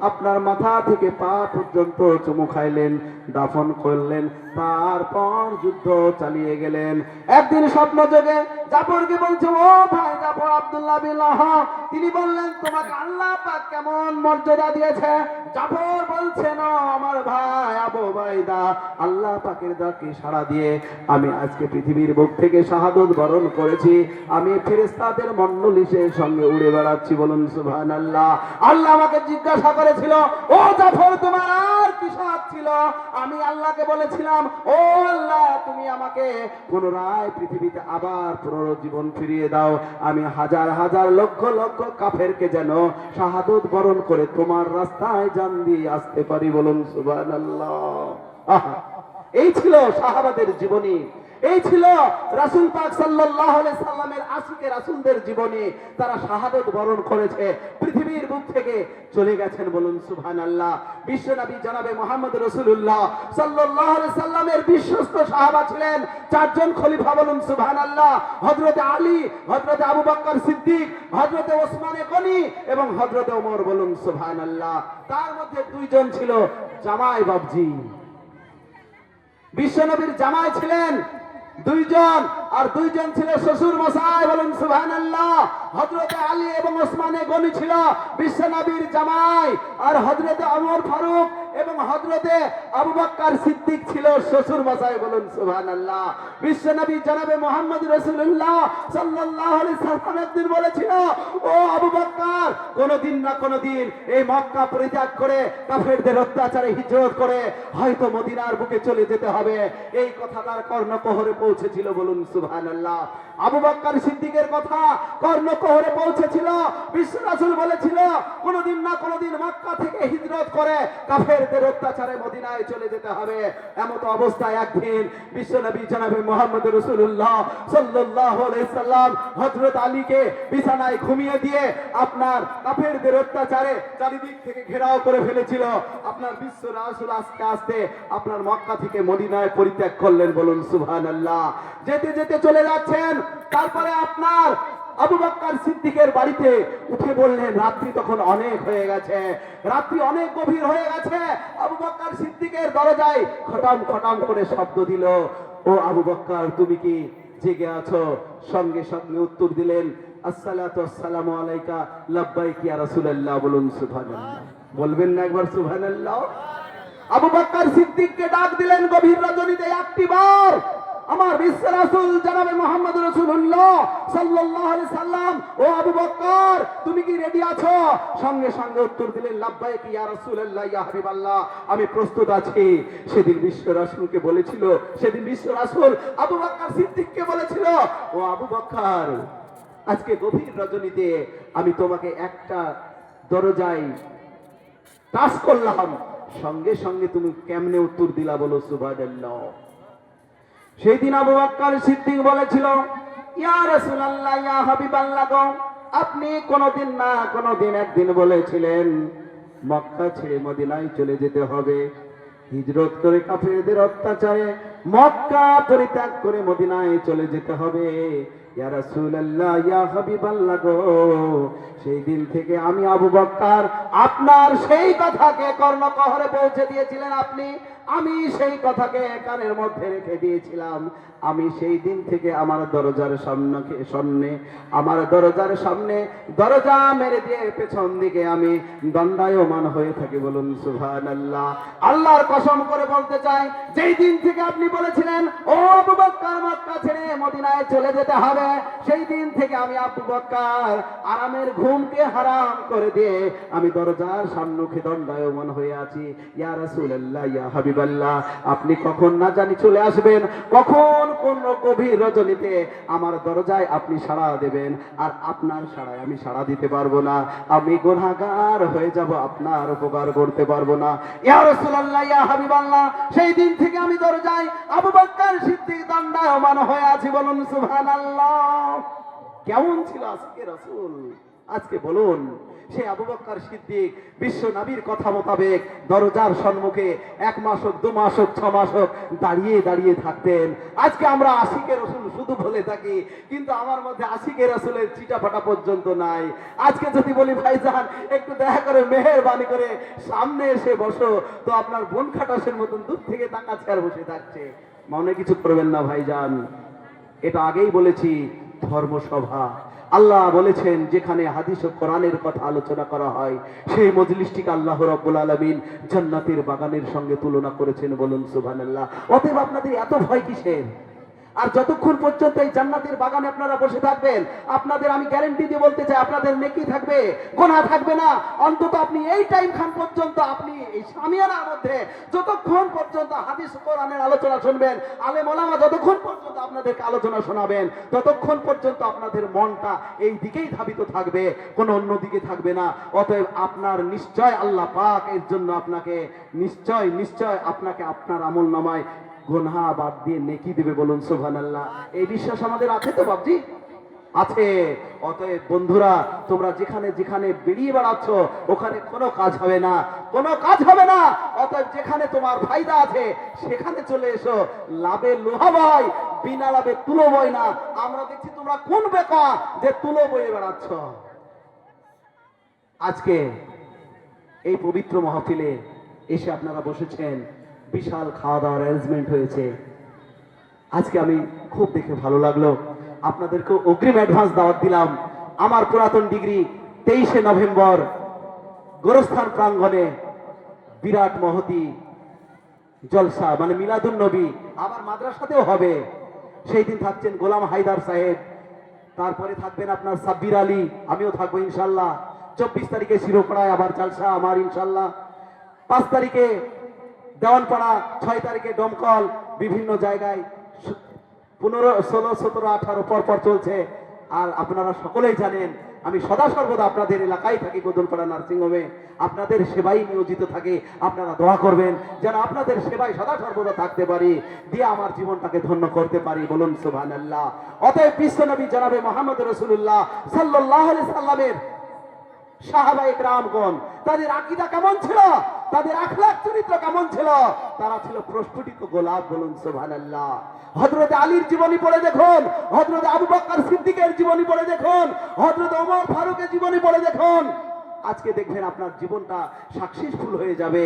আপনার মাথা থেকে পা পর্যন্ত চুমু খাইলেন, দাফন করলেন। তারপর যুদ্ধ চালিয়ে গেলেন। একদিন স্বপ্ন যোগে জাফরকে বলছে, ও ভাই জাফর, আব্দুল্লাহ বিন রাহা তিনি বললেন তোমাকে আল্লাহ পাক কেমন মর্যাদা দিয়েছে। জাফর বলছেন, আমার ভাই আবু উবাইদা, আল্লাহ পাকের ডাকে সাড়া দিয়ে আমি আজকে পৃথিবীর বুক থেকে শাহাদত বরণ করেছি। আমি ফেরেশতাদের মণ্ডলীর সঙ্গে উড়ে বেড়াচ্ছি। বলুন সুবহানাল্লাহ। আল্লাহ আমাকে জিজ্ঞাসা করেছিল, ও জাফর তোমার আর কি স্বাদ ছিল? আমি আল্লাহকে বলেছিলাম, ও আল্লাহ তুমি আমাকে পুনরায় পৃথিবীতে আবার পুনরুজ্জীবন ফিরিয়ে দাও। আমি হাজার হাজার লক্ষ লক্ষ কাফেরকে যেন শাহাদত বরণ করে তোমার রাস্তায় জান দিয়ে আসতে পারি। বলুন সুবহানাল্লাহ। আহা, এই ছিল সাহাবাদের জীবনী, এই ছিল রাসূল পাক সাল্লাল্লাহু আলাইহি সাল্লামের আশিকে রাসূলদের জীবনী। তারা শাহাদত বরণ করেছে, পৃথিবীর বুক থেকে চলে গেছেন। বলুন সুবহানাল্লাহ। বিশ্বনবী জনাবে মুহাম্মদ রাসূলুল্লাহ সাল্লাল্লাহু আলাইহি সাল্লামের বিশ্বস্ত সাহাবা ছিলেন চারজন খলিফা। বলুন সুবহানাল্লাহ। হযরতে আলী, হযরতে আবু বকর সিদ্দিক, হযরতে ওসমানে গনি এবং হযরতে ওমর। বলুন সুবহানাল্লাহ। তার মধ্যে দুইজন ছিল জামাই বাবজি। বিশ্বনবীর জামাই ছিলেন দুইজন, আর দুইজন ছিল শ্বশুর মশাই। বলুন সুবহানাল্লাহ। হযরতে আলী এবং ওসমানে গনি ছিল বিশ্বনবীর জামাই, আর হযরতে ওমর ফারুক এবং হযরতে আবু বকর সিদ্দিক ছিল শ্বশুর মশাই। বলুন সুবহানাল্লাহ। বিশ্বনবী জনাবে মুহাম্মদ রাসূলুল্লাহ সাল্লাল্লাহু আলাইহি সাল্লাম একদিন বলেছিল, ও আবু বকর, কোনদিন না কোনদিন এই মক্কা পরিত্যাগ করে কাফেরদের অত্যাচারে হিজরত করে হয়তো মদিনার বুকে চলে যেতে হবে। এই কথা তার কর্ণকুহরে পৌঁছেছিল। বলুন সুবহানাল্লাহ। আবু বকর সিদ্দিকের কথা কর্ণকুহরে পৌঁছেছিল। বিশ্ব রাসূল বলেছিল, কোনদিন না কোনদিন মক্কা থেকে হিজরত করে কাফেরদের অত্যাচারে মদিনায় চলে যেতে হবে। এমত অবস্থায় একদিন বিশ্বনবী জনাবে মুহাম্মদ রাসূলুল্লাহ সাল্লাল্লাহু আলাইহি সাল্লাম হযরত আলীকে বিছানায় ঘুমিয়ে দিয়ে আপনার কাফেরদের অত্যাচারে চারিদিক থেকে ঘেরাও করে ফেলেছিল। আপনার বিশ্ব রাসূল আস্তে আস্তে আপনার মক্কা থেকে মদিনায় পরিত্যাগ করলেন। বলুন সুবহানাল্লাহ। যেতে যেতে চলে যাচ্ছেন, তারপরে আপনার আবু বকর সিদ্দিকের বাড়িতে উঠে বললেন, রাত্রি তখন অনেক হয়ে গেছে, রাত্রি অনেক গভীর হয়ে গেছে। আবু বকর সিদ্দিকের দরজায় খটাম খটাম করে শব্দ দিল, ও আবু বকর তুমি কি জেগে আছো? সঙ্গে সঙ্গে উত্তর দিলেন, আসসালাতু আসসালামু আলাইকা লাব্বাইক ইয়া রাসূলুল্লাহ। বলুন সুবহানাল্লাহ। বলবেন না একবার সুবহানাল্লাহ? আবু বকর সিদ্দিককে ডাক দিলেন গভীর রজনীতে একটি বার। আমার বিশ্ব রাসূল জনাবে মুহাম্মদ রাসূলুল্লাহ সাল্লাল্লাহু আলাইহি সাল্লাম, ও আবু বকর তুমি কি রেডি আছো? সঙ্গে সঙ্গে উত্তর দিলেন, লাব্বাইক ইয়া রাসূলুল্লাহ ইয়া হাবিবাল্লাহ, আমি প্রস্তুত আছি। সেদিন বিশ্ব রাসূলকে বলেছিল, সেদিন বিশ্ব রাসূল আবু বকর সিদ্দিককে বলেছিল, ও আবু বকর আজকে গভীর রজনীতে আমি তোমাকে একটা দরজায় টাচ করলাম, সঙ্গে সঙ্গে তুমি কেমনে উত্তর দিলা? বলো সুবহানাল্লাহ। সেই দিন আবু বকর সিদ্দিক বলেছিল, ইয়া রাসূলুল্লাহ ইয়া হাবিবাল্লাহ, আপনি কোনদিন না কোনদিন একদিন বলেছিলেন মক্কা ছেড়ে মদিনায় চলে যেতে হবে, হিজরত করে কাফেরদের অত্যাচারে মক্কা পরিত্যাগ করে মদিনায় চলে যেতে হবে। ইয়া রাসূলুল্লাহ ইয়া হাবিবাল্লাহ গো, সেই দিন থেকে আমি আবু বকর আপনার সেই কথাকে কর্ণকুহরে পৌঁছে দিয়েছিলেন আপনি, আমি সেই কথাকে কানের মধ্যে রেখে দিয়েছিলাম। আমি সেই দিন থেকে আমার দরজার সামনে আমার দরজার সামনে দরজা মেরে দিয়ে পেছন দিকে আমি দণ্ডায়মান হয়ে থাকি। বলুন সুবহানাল্লাহ। আল্লাহর কসম করে বলতে চাই, যেই দিন থেকে আপনি বলেছিলেন, ও আবু বকর মক্কা ছেড়ে মদিনায় চলে যেতে হবে, সেই দিন থেকে আমি আবু বকর আরামের ঘুমকে হারাম করে দিয়ে আমি দরজার সম্মুখে দণ্ডায়মান হয়ে আছি। ইয়া রাসূলুল্লাহ, ইয়া হাবিবাল্লাহ, আপনি কখন না জানি চলে আসবেন, কখন কোন গভীর রজনীতে আমার দরজায় আপনি সাড়া দেবেন, আর আপনার সাড়ায় আমি সাড়া দিতে পারবো না, আমি গুনাহগার হয়ে যাব, আপনার উপকার করতে পারবো না। ইয়া রাসূলুল্লাহ, ইয়া হাবিবাল্লাহ, সেই দিন থেকে আমি দরজায় আবু বকর সিদ্দিক দণ্ডায়মান হয়ে আছি। বলুন সুবহানাল্লাহ। কেমন ছিল আজকে রাসূল? আজকে বলুন, সেই আবু বকর সিদ্দিক বিশ্ব নবীর কথা মোতাবেক দরজার সম্মুখে 1 মাস হোক, 2 মাস হোক, 6 মাস হোক দাঁড়িয়ে দাঁড়িয়ে থাকতেন। আজকে আমরা আশিকে রসুল শুধু বলে থাকি, কিন্তু আমার মধ্যে আশিকে রসুলের চিটাফাটা পর্যন্ত নাই। আজকে যদি বলি ভাইজান একটু দয়া করে মেহেরবানি করে সামনে এসে বসো, তো আপনার বোন খাটাসের মতন দূর থেকে তাকাচ্ছে আর বসে থাকছে। মনে কিছু করবেন না ভাইজান, এটা আগেই বলেছি, ধর্মসভা। আল্লাহ বলেছেন যেখানে হাদিস ও কোরআনের কথা আলোচনা করা হয় সেই মজলিসটিকে আল্লাহ রাব্বুল আলামিন জান্নাতের বাগানের সঙ্গে তুলনা করেছেন। বলুন সুবহানাল্লাহ। অতএব আপনাদের এত ভয় কিসের? আর যতক্ষণ পর্যন্ত এই জান্নাতের বাগানে আপনারা বসে থাকবেন, আপনাদের আমি গ্যারান্টি দিয়ে বলতে চাই, আপনাদের নেকি থাকবে, গুনাহ থাকবে না। অন্তত আপনি এই টাইম খান পর্যন্ত, আপনি এই সামিয়ানার মধ্যে যতক্ষণ পর্যন্ত হাদিস কোরআনের আলোচনা শুনবেন, আলেম ওলামা যতক্ষণ পর্যন্ত আপনাদেরকে আলোচনা শোনাবেন, ততক্ষণ পর্যন্ত আপনাদের মনটা এই দিকেই ধাবিত থাকবে, কোনো অন্য দিকে থাকবে না। অতএব আপনার নিশ্চয় আল্লাহ পাক এর জন্য আপনাকে নিশ্চয় নিশ্চয় আপনাকে আপনার আমল নামায় গুনাহ বাদ দিয়ে নেকি দিবে। বলুন সুবহানাল্লাহ। এই বিশ্বাস আমাদের আছে তো বাবজি? আছে। অতএব বন্ধুরা, তোমরা যেখানে যেখানে বেরিয়ে বেড়াচ্ছ ওখানে কোনো কাজ হবে না, কোনো কাজ হবে না। অতএব যেখানে তোমার ফায়দা আছে সেখানে চলে এসো। লাভে লোহা বয়, বিনা লাভে তুলো বয় না। আমরা দেখছি তোমরা কোন বেকা যে তুলো বয়ে বেড়াচ্ছ। আজকে এই পবিত্র মাহফিলে এসে আপনারা বসেছেন, বিশাল খাওয়া দাওয়ার অ্যারেঞ্জমেন্ট হয়েছে। আজকে আমি খুব দেখে ভালো লাগলো। আপনাদেরকে অগ্রিম অ্যাডভান্স দাওয়াত দিলাম। আমার পুরাতন ডিগ্রি 23শে নভেম্বর গোরস্থান প্রাঙ্গণে বিরাট মহতি জলসা, মানে মিলাদুন নবী, আবার মাদ্রাসাতেও হবে। সেই দিন থাকছেন গোলাম হায়দার সাহেব, তারপরে থাকবেন আপনার সাব্বির আলী, আমিও থাকবো ইনশাল্লাহ। 24 তারিখে শিরোপাড়ায় আবার জলসা আমার ইনশাল্লাহ। 5 তারিখে দেওয়ানপাড়া, 6 তারিখে দমকল, বিভিন্ন জায়গায় 15, 16, 17, 18 পর পর চলছে। আর আপনারা সকলেই জানেন আমি সদা সর্বদা আপনাদের এলাকায় থাকি, গোদলপাড়া নার্সিংহোমে আপনাদের সেবাই নিয়োজিত থাকে। আপনারা দোয়া করবেন যেন আপনাদের সেবায় সদা সর্বদা থাকতে পারি, দিয়ে আমার জীবনটাকে ধন্য করতে পারি। বলুন সুবহানাল্লাহ। অতএব বিশ্বনবী জনাবে মুহাম্মদ রাসূলুল্লাহ সাল্লাল্লাহু আলাইহি সাল্লামের সাহাবায়ে কেরামগণ, তাদের আকীদা কেমন ছিল, তাদের আখলাক চরিত্র কেমন ছিল? তারা ছিল প্রস্ফুটিত গোলাপ। বলুন সুবহানাল্লাহ। হযরত আলীর জীবনী পড়ে দেখুন, হযরত আবু বকর সিদ্দিকের জীবনী পড়ে দেখুন, হযরত ওমর ফারুকের জীবনী পড়ে দেখুন। আজকে দেখবেন আপনার জীবনটা সাকসেসফুল হয়ে যাবে।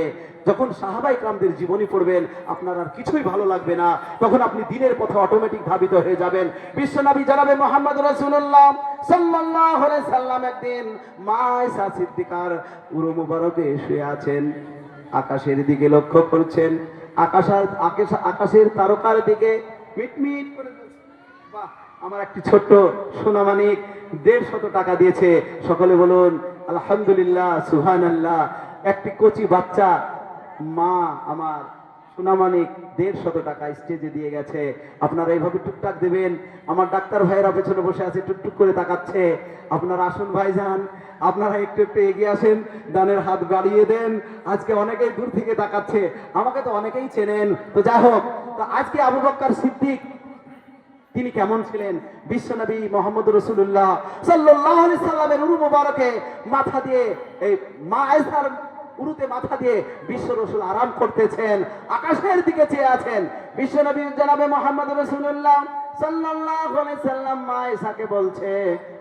যখন সাহাবায়ে কেরামদের জীবনী পড়বেন আপনার আর কিছুই ভালো লাগবে না, তখন আপনি দিনের পথে অটোমেটিক ধাবিত হয়ে যাবেন। বিশ্বনবী জনাবে মুহাম্মদ রাসূলুল্লাহ সাল্লাল্লাহু আলাইহি সাল্লাম একদিন মা আয়েশা সিদ্দিকার উরু মুবারকে শুয়ে আছেন, আকাশের দিকে লক্ষ্য করছেন, আকাশের তারকার দিকে মিটমিট করে বাহ, আমার একটি ছোট্ট সোনামানিক 150 টাকা দিয়েছে। সকলে বলুন আলহামদুলিল্লাহ, সুবহানাল্লাহ। একটি কচি বাচ্চা মা আমার সোনামানিক 150 টাকা স্টেজে দিয়ে গেছে। আপনারা এইভাবে টুকটাক দেবেন। আমার ডাক্তার ভাইয়েরা পেছনে বসে আছে, টুকটুক করে তাকাচ্ছে। আপনারা আসুন ভাইজান, আপনারা একটু একটু এগিয়ে আসেন, দানের হাত বাড়িয়ে দেন। আজকে অনেকেই দূর থেকে তাকাচ্ছে, আমাকে তো অনেকেই চেনেন। তো যাই হোক, তো আজকে আবু বকর সিদ্দিক তিনি কেমন ছিলেন? বিশ্বনবী মুহাম্মদ রাসূলুল্লাহ সাল্লাল্লাহু আলাইহি সাল্লামের উরু মুবারকে মাথা দিয়ে, এই মা আয়েশার উরুতে মাথা দিয়ে বিশ্ব রাসূল আরাম করতেছেন, আকাশের দিকে চেয়ে আছেন। বিশ্বনবী জনাবে মুহাম্মদ রাসূলুল্লাহ সাল্লাল্লাহু আলাইহি সাল্লাম মা আয়েশাকে বলছে,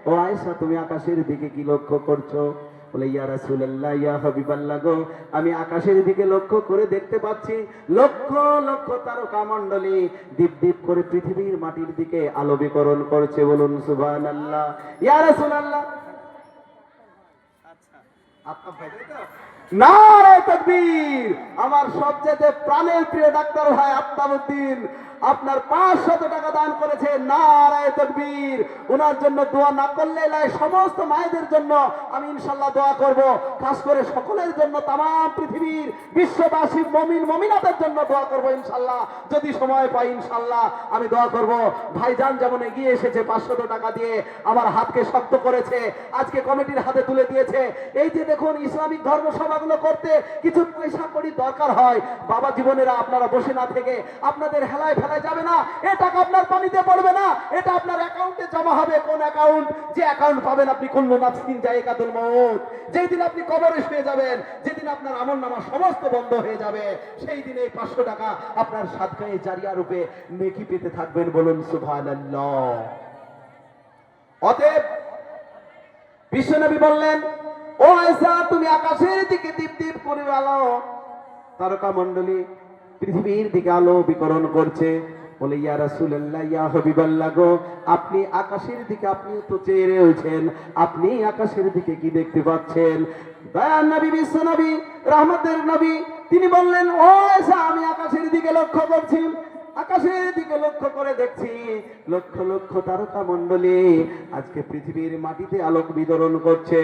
ও আয়েশা তুমি আকাশের দিকে কি লক্ষ্য করছো? বলে ইয়া রাসূলুল্লাহ, ইয়া হাবিবাল্লাহ গো, আমি আকাশের দিকে লক্ষ্য করে দেখতে পাচ্ছি লক্ষ লক্ষ তারকা মণ্ডলী দীপ দীপ করে পৃথিবীর মাটির দিকে আলো বিকরণ করছে। বলুন সুবহানাল্লাহ। ইয়া রাসূলুল্লাহ, আচ্ছা আফতাব ভাই, তাই তো? নারে তাকবীর! আমার সবচেয়ে প্রাণের প্রিয় ডাক্তার ভাই আফতাবউদ্দিন আপনার 500 টাকা দান করেছে। নারে তাকবীর! ওনার জন্য দোয়া না করলে নয়, সমস্ত মায়েদের জন্য আমি ইনশাআল্লাহ দোয়া করব, খাস করে সকলের জন্য, তাম পৃথিবীর বিশ্ববাসী মুমিন মুমিনাতের জন্য দোয়া করব ইনশাআল্লাহ। যদি সময় পাই ইনশাআল্লাহ আমি দোয়া করব। ভাইজান যেমন এগিয়ে এসেছে 500 টাকা দিয়ে আমার হাতকে শক্ত করেছে, আজকে কমিটির হাতে তুলে দিয়েছে। এই যে দেখুন, ইসলামিক ধর্মসভাগুলো করতে কিছু পয়সা কড়ি দরকার হয়। বাবা জীবনেরা আপনারা বসে না থেকে আপনাদের হেলায় ফেলায় যাবে না, এ টাকা আপনার পানিতে পড়বে না, এটা আপনার অ্যাকাউন্টে জমা হবে। কোন অ্যাকাউন্ট? যে অ্যাকাউন্ট পাবেন আপনি কুল্লু নাফসিন যায়কাতুল মউত, যেই দিন আপনি কবরে শুয়ে যাবেন, যেদিন আপনার আমলনামা সমস্ত বন্ধ হয়ে যাবে, সেই দিন এই 500 টাকা আপনার সাদকায়ে জারিয়া রূপে নেকি পেতে থাকবেন। বলুন সুবহানাল্লাহ। অতএব বিশ্বনবী বললেন, ও আয়েশা, তুমি আকাশের দিকে দীপ দীপ করে আলো, তারকা মণ্ডলী পৃথিবীর দিকে আলো বিকরণ করছে। বলে, ইয়া রাসূলুল্লাহ, ইয়া হাবিবাল্লাহ গো, আপনি আকাশের দিকে, আপনি তো চেয়ে রয়েছেন, আপনি আকাশের দিকে কি দেখতে পাচ্ছেন? দয়ার নবী, বিশ্ব নবী, রহমতের নবী, তিনি বললেন, ও আয়েশা, আমি আকাশের দিকে লক্ষ্য করছি, আকাশের দিকে লক্ষ্য করে দেখছি লক্ষ লক্ষ তারকা মণ্ডলী আজকে পৃথিবীর মাটিতে আলোক বিতরণ করছে,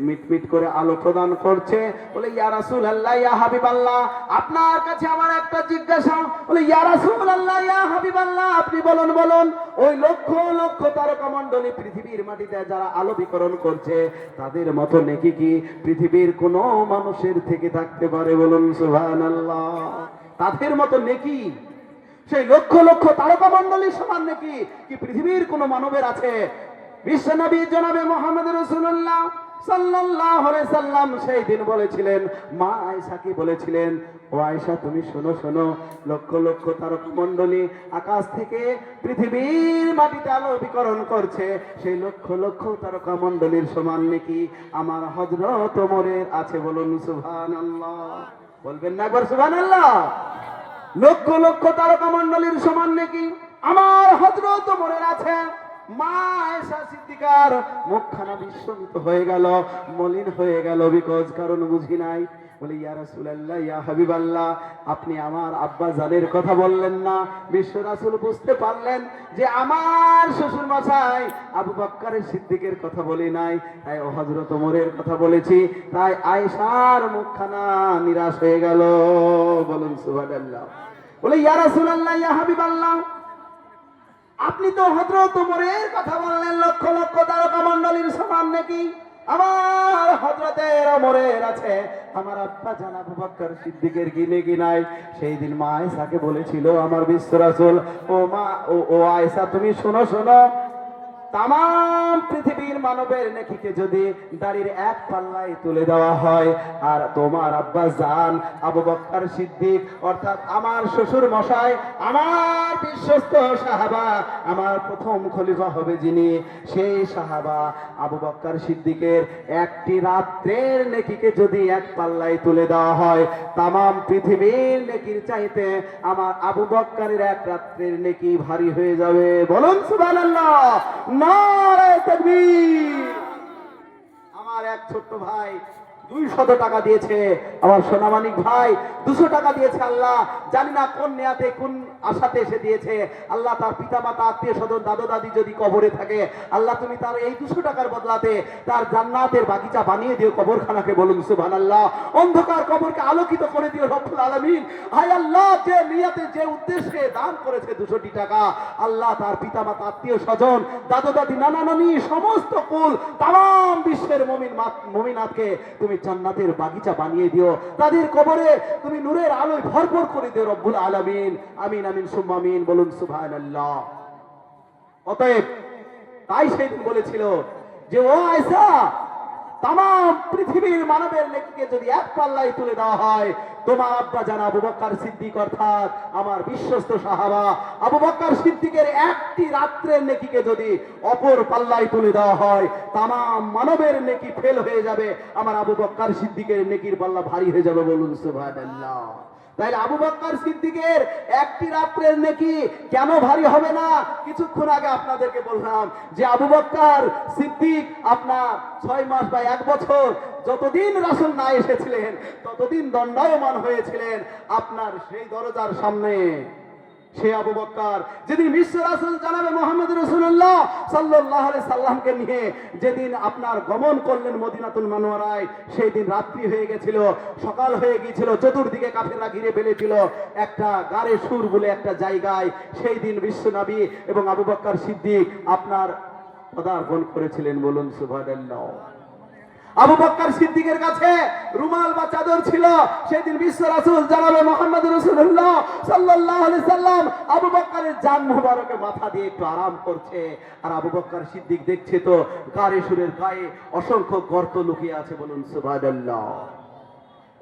মিটমিট করে আলো প্রদান করছে। বলে, ইয়া রাসূলুল্লাহ, ইয়া হাবিবাল্লাহ, আপনার কাছে আমার একটা জিজ্ঞাসা। বলে, ইয়া রাসূলুল্লাহ, ইয়া হাবিবাল্লাহ, আপনি বলুন বলুন। ওই লক্ষ লক্ষ তারকা মণ্ডলী পৃথিবীর মাটিতে যারা আলো বিতরণ করছে, তাদের মতো নেকি কি পৃথিবীর কোনো মানুষের থেকে থাকতে পারে? বলুন সুবহানাল্লাহ। তাদের মতো নেকি সেই লক্ষ লক্ষ তারকা মণ্ডলীর সমান নাকি কি পৃথিবীর কোন মানবের আছে? বিশ্বনবী জনাবে মুহাম্মদ রাসূলুল্লাহ সাল্লাল্লাহু আলাইহি সাল্লাম সেই দিন বলেছিলেন, মা আয়েশাকে বলেছিলেন, ও আয়েশা, তুমি শোনো শোনো, লক্ষ লক্ষ তারকা মণ্ডলী আকাশ থেকে পৃথিবীর মাটিতে আলো বিকরণ করছে, সেই লক্ষ লক্ষ তারকা মণ্ডলীর সমান নাকি আমার হযরত ওমরের আছে? বলুন সুবহানাল্লাহ। বলবেন না একবার সুবহানাল্লাহ? লক্ষ লক্ষ তারকা মণ্ডলীর সমান নাকি আমার হযরত ওমরের আছে। মা আয়েশা সিদ্দিকার মুখখানা বিস্মিত হয়ে গেল, মলিন হয়ে গেল, বিকজ কারণ বুঝি নাই। বলে, ইয়া রাসূলুল্লাহ, ইয়া হাবিবাল্লাহ, আপনি আমার আব্বা জানের কথা বললেন না। বিশ্ব রাসূল বুঝতে পারলেন যে আমার শ্বশুর মশাই আবু বকর সিদ্দিকের কথা বলি নাই, তাই হযরত ওমরের কথা বলেছি। তাই আয়েশার মুখখানা নিরাশ হয়ে গেল। বলুন সুবহানাল্লাহ। বলে, ইয়া রাসূলুল্লাহ, ইয়া হাবিবাল্লাহ, আপনি তো হযরত ওমরের কথা বললেন, লক্ষ লক্ষ তারকা মণ্ডলীর সমান নাকি আমার হযরতের ওমরের আছে, আমার আব্বা জান আবু বকর সিদ্দিকের কি নেকি নাই? সেই দিন মা আয়েশাকে বলেছিল আমার বিশ্ব রাসূল, ও মা, ও আয়েশা, তুমি শোনো শোনো, তাম পৃথিবীর মানবের নেকিকে যদি দাড়ির এক পাল্লায় তুলে দেওয়া হয়, আর তোমার আব্বা জান আবু বকর সিদ্দিক অর্থাৎ আমার শ্বশুর মশাই, আমার বিশ্বস্ত সাহাবা, আমার প্রথম খলিফা হবে যিনি, সেই সাহাবা আবু বকর সিদ্দিকের একটি রাত্রের নেকিকে যদি এক পাল্লায় তুলে দেওয়া হয়, তাম পৃথিবীর নেকির চাইতে আমার আবু বকরের এক রাত্রের নেকি ভারী হয়ে যাবে। বলুন সুবহানাল্লাহ। নারে তাকবীর। আমার এক ছোট্ট ভাই 200 টাকা দিয়েছে, আমার সোনামানিক ভাই 200 টাকা দিয়েছে। আল্লাহ জানি না কোন নিয়াতে কোন আশাতে এসে দিয়েছে। আল্লাহ তার পিতা মাতা আত্মীয় স্বজন দাদা দাদি যদি কবরে থাকে, আল্লাহ তুমি তার এই 200 টাকার বদলাতে তার জান্নাতের বাগিচা বানিয়ে দিও কবরখানাকে। বলুন সুবহানাল্লাহ। অন্ধকার কবরকে আলোকিত করে দিও রব্বুল আলামিন। হায় আল্লাহ, যে নিয়াতে যে উদ্দেশ্যে দান করেছে 200 টাকা, আল্লাহ তার পিতা মাতা আত্মীয় স্বজন দাদা দাদি নানা নানি সমস্ত কুল তাম বিশ্বের মুমিনাতকে তুমি জান্নাতের বাগিচা বানিয়ে দিও, তাদের কবরে তুমি নূরের আলোয় ভরপুর করে দিও রব্বুল আলামিন। আমিন আমিন সুম্মা আমিন। বলুন সুবহানাল্লাহ। অতএব তাই সেদিন বলেছিল যে, ও আয়েশা, তাম পৃথিবীর মানবের নেকিকে যদি এক পাল্লায় তুলে দেওয়া হয়, তোমার আব্বা জান আবু বকর সিদ্দিক অর্থাৎ আমার বিশ্বস্ত সাহাবা আবু বকর সিদ্দিকের একটি রাত্রের নেকিকে যদি অপর পাল্লায় তুলে দেওয়া হয়, তাম মানবের নেকি ফেল হয়ে যাবে, আমার আবু বকর সিদ্দিকের নেকির পাল্লা ভারী হয়ে যাবে। বলুন সুবহানাল্লাহ। তাই আবু বকর সিদ্দিকের একটি রাত্রের নেকি কেন ভারী হবে না? কিছুক্ষণ আগে আপনাদেরকে বললাম যে আবু বকর সিদ্দিক আপনার 6 মাস বা 1 বছর যতদিন রাসূল না এসেছিলেন ততদিন দণ্ডায়মান হয়েছিলেন আপনার সেই দরজার সামনে। সে আবু বকর যেদিন বিশ্ব রাসূল জনাবে মুহাম্মদ রাসূলুল্লাহ সাল্লাল্লাহু আলাইহি সাল্লামকে নিয়ে যেদিন আপনার গমন করলেন মদিনাতুল মুনাওয়ারায়, সেই দিন রাত্রি হয়ে গেছিল, সকাল হয়ে গিয়েছিল, চতুর্দিকে কাফেররা ঘিরে ফেলেছিল একটা গারে সুর বলে একটা জায়গায়। সেই দিন বিশ্ব নবী এবং আবু বকর সিদ্দিক আপনার পদার্পণ করেছিলেন। বলুন সুবহানাল্লাহ। আবু বকর সিদ্দিকের কাছে রুমাল বা চাদর ছিল। সেদিন বিশ্ব রাসূল জনাবে মুহাম্মদ রাসূলুল্লাহ সাল্লাল্লাহু আলাইহি সাল্লাম আবু বকরের জান মোবারকে মাথা দিয়ে একটু আরাম করছে, আর আবু বকর সিদ্দিক দেখছে তো গারে সুরের গায়ে অসংখ্য গর্ত লুকিয়ে আছে। বলুন সুবহানাল্লাহ।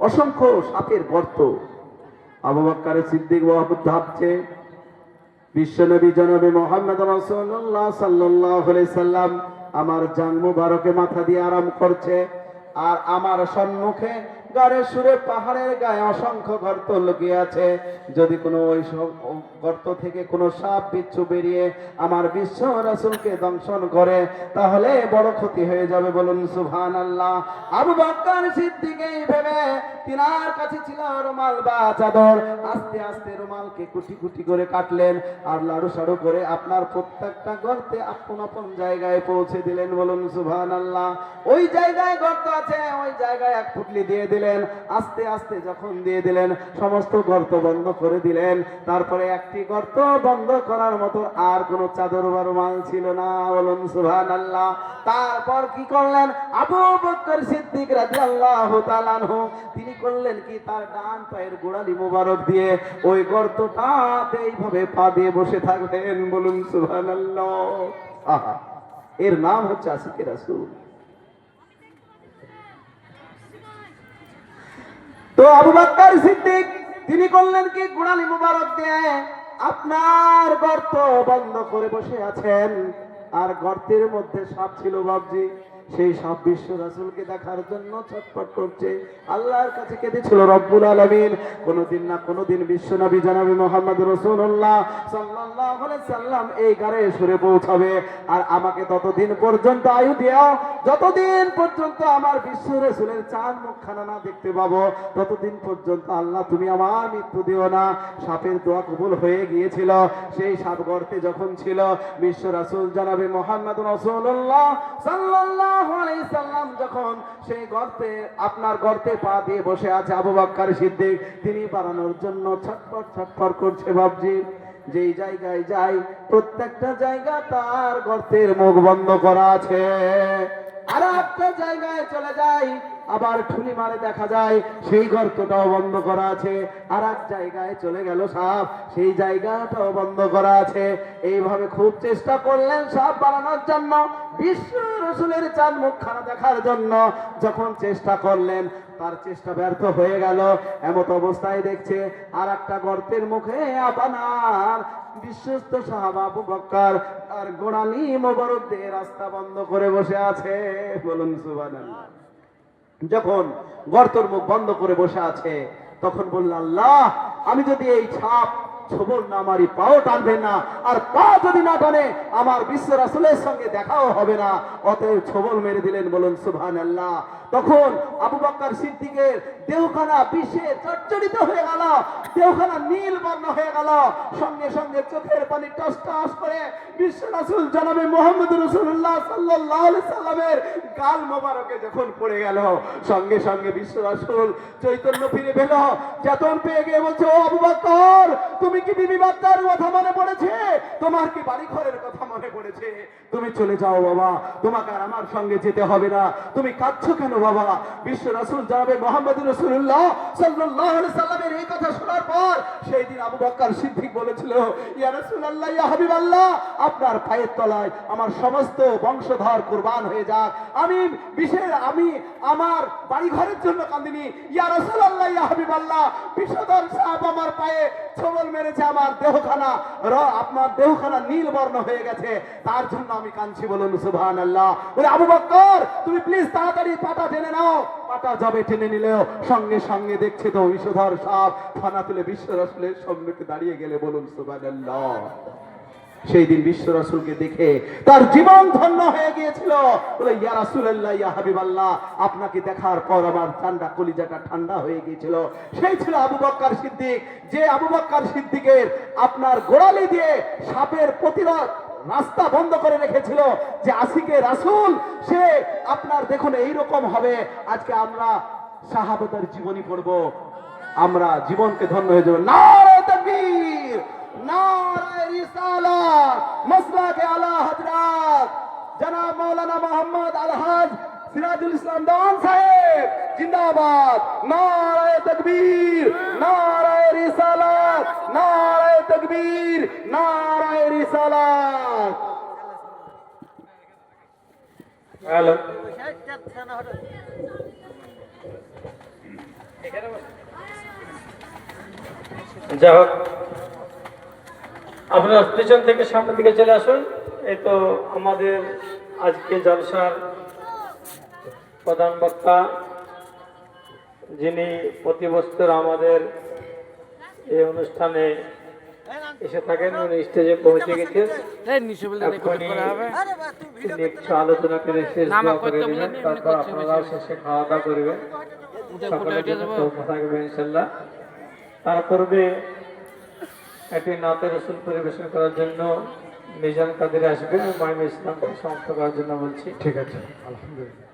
অসংখ্য সাপের গর্ত। আবু বকর সিদ্দিক ভাবছে বিশ্বনবী জনাবে মুহাম্মদ রাসূলুল্লাহ সাল্লাল্লাহু আলাইহি সাল্লাম আমার জান মুবারকে মাথা দিয়ে আরাম করছে, আর আমার সম্মুখে গারে সুরে পাহাড়ের গায়ে অসংখ্য গর্ত লুকিয়ে আছে। যদি কোনো ওই গর্ত থেকে কোনো সাপ বিচ্ছু বেরিয়ে আমার বিশ্ব রাসূলকে দংশন করে তাহলে বড় ক্ষতি হয়ে যাবে। বলুন সুবহানাল্লাহ। আবু বকর সিদ্দিক এই ভেবে তিনার কাছে ছিল রুমাল বা চাদর, আস্তে আস্তে রুমালকে কুটি কুটি করে কাটলেন আর লাড়ু সাড়ু করে আপনার প্রত্যেকটা গর্তে আপন আপন জায়গায় পৌঁছে দিলেন। বলুন সুবহানাল্লাহ। ওই জায়গায় গর্ত আছে, ওই জায়গায় এক ফুটলি দিয়ে দিলেন। আস্তে আস্তে যখন দিয়ে দিলেন সমস্ত গর্ত বন্ধ করে দিলেন। তারপরে একটি গর্ত বন্ধ করার মতো আর কোন চাদর বা রুমাল ছিল না। বলুন সুবহানাল্লাহ। তারপর কি করলেন আবু বকর সিদ্দিক রাদিয়াল্লাহু তাআলা আনহু? তিনি করলেন কি, তার ডান পায়ের গোড়ালি মোবারক দিয়ে ওই গর্তটাতে এইভাবে পা দিয়ে বসে থাকলেন। বলুন সুবহানাল্লাহ। আহা, এর নাম হচ্ছে আশিকে রাসূল। তো আবু বকর সিদ্দিক তিনি করলেন কি, গোড়ালি মুবারক দিয়ে আপনার গর্ত বন্ধ করে বসে আছেন, আর গর্তের মধ্যে সাপ ছিল বাবজি। সেই সাপ বিশ্ব রাসূলকে দেখার জন্য ছটফট করছে, আল্লাহর কাছে কেঁদেছিল রব্বুল আলামিন। কোনদিন না কোনদিন বিশ্ব নবী জনাবে মুহাম্মদ রাসূলুল্লাহ সাল্লাল্লাহু আলাইহি সাল্লাম এই গারে সুরে পৌঁছাবে, আর আমাকে ততদিন পর্যন্ত আয়ু দিও যতদিন পর্যন্ত আমার বিশ্ব রাসূলের চাঁদ মুখখানা না দেখতে পাবো, ততদিন পর্যন্ত আল্লাহ তুমি আমার মৃত্যু দিও না। সাপের দোয়া কবুল হয়ে গিয়েছিল। সেই সাপ গর্তে যখন ছিল, বিশ্ব রাসূল জনাবে মুহাম্মদ রাসূলুল্লাহ সাল্লাল্লাহু আলাইহি সাল্লাম যখন সেই গর্তে আপনার গর্তে পা দিয়ে বসে আছে, আবু বকর সিদ্দিক তিনি বাড়ানোর জন্য ছটফট ছটফট করছে বাবজি। যেই জায়গায় যাই প্রত্যেকটা জায়গা তার গর্তের মুখ বন্ধ করা আছে। আর একটা জায়গায় চলে যাই, আবার ঠুলি মারে দেখা যায় সেই গর্তটাও বন্ধ করা আছে। আর এক জায়গায় চলে গেল সাপ, সেই জায়গাটাও বন্ধ করা আছে। এইভাবে খুব চেষ্টা করলেন সাপ বাড়ানোর জন্য, বিশ্ব রাসূলের চাঁদ মুখখানা দেখার জন্য যখন চেষ্টা করলেন, তার চেষ্টা ব্যর্থ হয়ে গেল। এমত অবস্থায় দেখছে আর একটা গর্তের মুখে আপনার বিশ্বস্ত সাহাবা আবু বকর আর গোড়ালি মোবারক দিয়ে রাস্তা বন্ধ করে বসে আছে। বলুন সুবহানাল্লাহ। যখন গর্তের মুখ বন্ধ করে বসে আছে তখন বলল, আল্লাহ আমি যদি এই ছাপ ছোবল না মারি পাও টানবে না, আর পা যদি না টানে আমার বিশ্ব রাসূলের সঙ্গে দেখাও হবে না, অতএব ছোবল মেরে দিলেন। বলুন সুবহানাল্লাহ। তখন আবু বকর সিদ্দিকের দেহখানা বিষে জর্জরিত হয়ে গেল, দেহখানা নীল বর্ণ হয়ে গেল। সঙ্গে সঙ্গে চোখের পানি টস টস করে বিশ্ব রাসূল জনাবে মুহাম্মদ রাসূলুল্লাহ সাল্লাল্লাহু আলাইহি সাল্লামের গাল মোবারকে যখন পড়ে গেল, সঙ্গে সঙ্গে বিশ্ব রাসূল চৈতন্য ফিরে পেল, চেতন পেয়ে গিয়ে বলছে, ও আবু বকর তুমি কি বিবি বাচ্চার কথা মনে পড়েছে? তোমার কি বাড়ি ঘরের কথা মনে পড়েছে? তুমি চলে যাও বাবা, তোমাকে আর আমার সঙ্গে যেতে হবে না। তুমি কাঁদছো কেন বাবা? বিশ্ব রাসূল জনাবে মুহাম্মদ রাসূলুল্লাহ সাল্লাল্লাহু আলাইহি সাল্লামের এই কথা শোনার পর সেই দিন আবু বকর সিদ্দিক বলেছিল, ইয়া রাসূলুল্লাহ, ইয়া হাবিবাল্লাহ, আপনার পায়ের তলায় আমার সমস্ত বংশধর কুরবান হয়ে যাক। আমি আমার বাড়ি ঘরের জন্য কাঁদিনি। ইয়া রাসূলুল্লাহ, ইয়া হাবিবাল্লাহ, বিষধর সাপ আমার পায়ে ছোবল মেরে মেরেছে আমার দেহখানা আপনার দেহখানা নীল বর্ণ হয়ে গেছে, তার জন্য আমি কাঁদছি, বলুন সুবহানাল্লাহ। বলে আবু বকর তুমি প্লিজ তাড়াতাড়ি পাটা টেনে নাও। পাটা যাবে টেনে নিলেও সঙ্গে সঙ্গে দেখছে তো বিষধর সাপ ফানা তুলে বিশ্ব রাসূলের সম্মুখে দাঁড়িয়ে গেলে, বলুন সুবহানাল্লাহ। সেই দিন বিশ্ব রাসূলকে দেখে তার জীবন ধন্য হয়ে গিয়েছিল। বলে ইয়া রাসূলুল্লাহ, ইয়া হাবিবাল্লাহ, আপনাকে দেখার পর আমার ঠান্ডা কলিজাটা ঠান্ডা হয়ে গিয়েছিল। সেই ছিল আবু বকর সিদ্দিক, যে আবু বকর সিদ্দিকের আপনার গোড়ালি দিয়ে সাপের প্রতিরোধ রাস্তা বন্ধ করে রেখেছিল, যে আশিকে রাসূল সে আপনার দেখুন এইরকম হবে। আজকে আমরা সাহাবাদের জীবনী পড়বো, আমরা জীবনকে ধন্য হয়ে যাব। নারে তাকবীর, নারে রিসালাত, মাসলাকে আলা হযরত জনাব মাওলানা মোহাম্মদ আলহাজ সিরাজুল ইসলাম দান সাহেব জিন্দাবাদ। নারে তাকবীর, নারে রিসালাত, নারে তাকবীর, নারে রিসালাত। হ্যালো, যাই হোক, আপনার পিছন থেকে সামনের দিকে চলে আসুন। এই তো আমাদের আজকে জলসার প্রধান বক্তা, যিনি প্রতি বছর আমাদের এই অনুষ্ঠানে এসে থাকেন, উনি স্টেজে পৌঁছে গেছেন। এখনই তিনি একটু আলোচনা করে শেষ দোয়া করে দিবেন, তারপর আপনারা শেষে খাওয়া দাওয়া করবেন, সকলের জন্য তৌফা থাকবে ইনশাল্লাহ। তার পূর্বে একটি নাতে রসুল পরিবেশন করার জন্য মিজান কাদের আসবেন, মাইম ইসলামকে সমাপ্ত করার জন্য বলছি। ঠিক আছে, আলহামদুলিল্লাহ।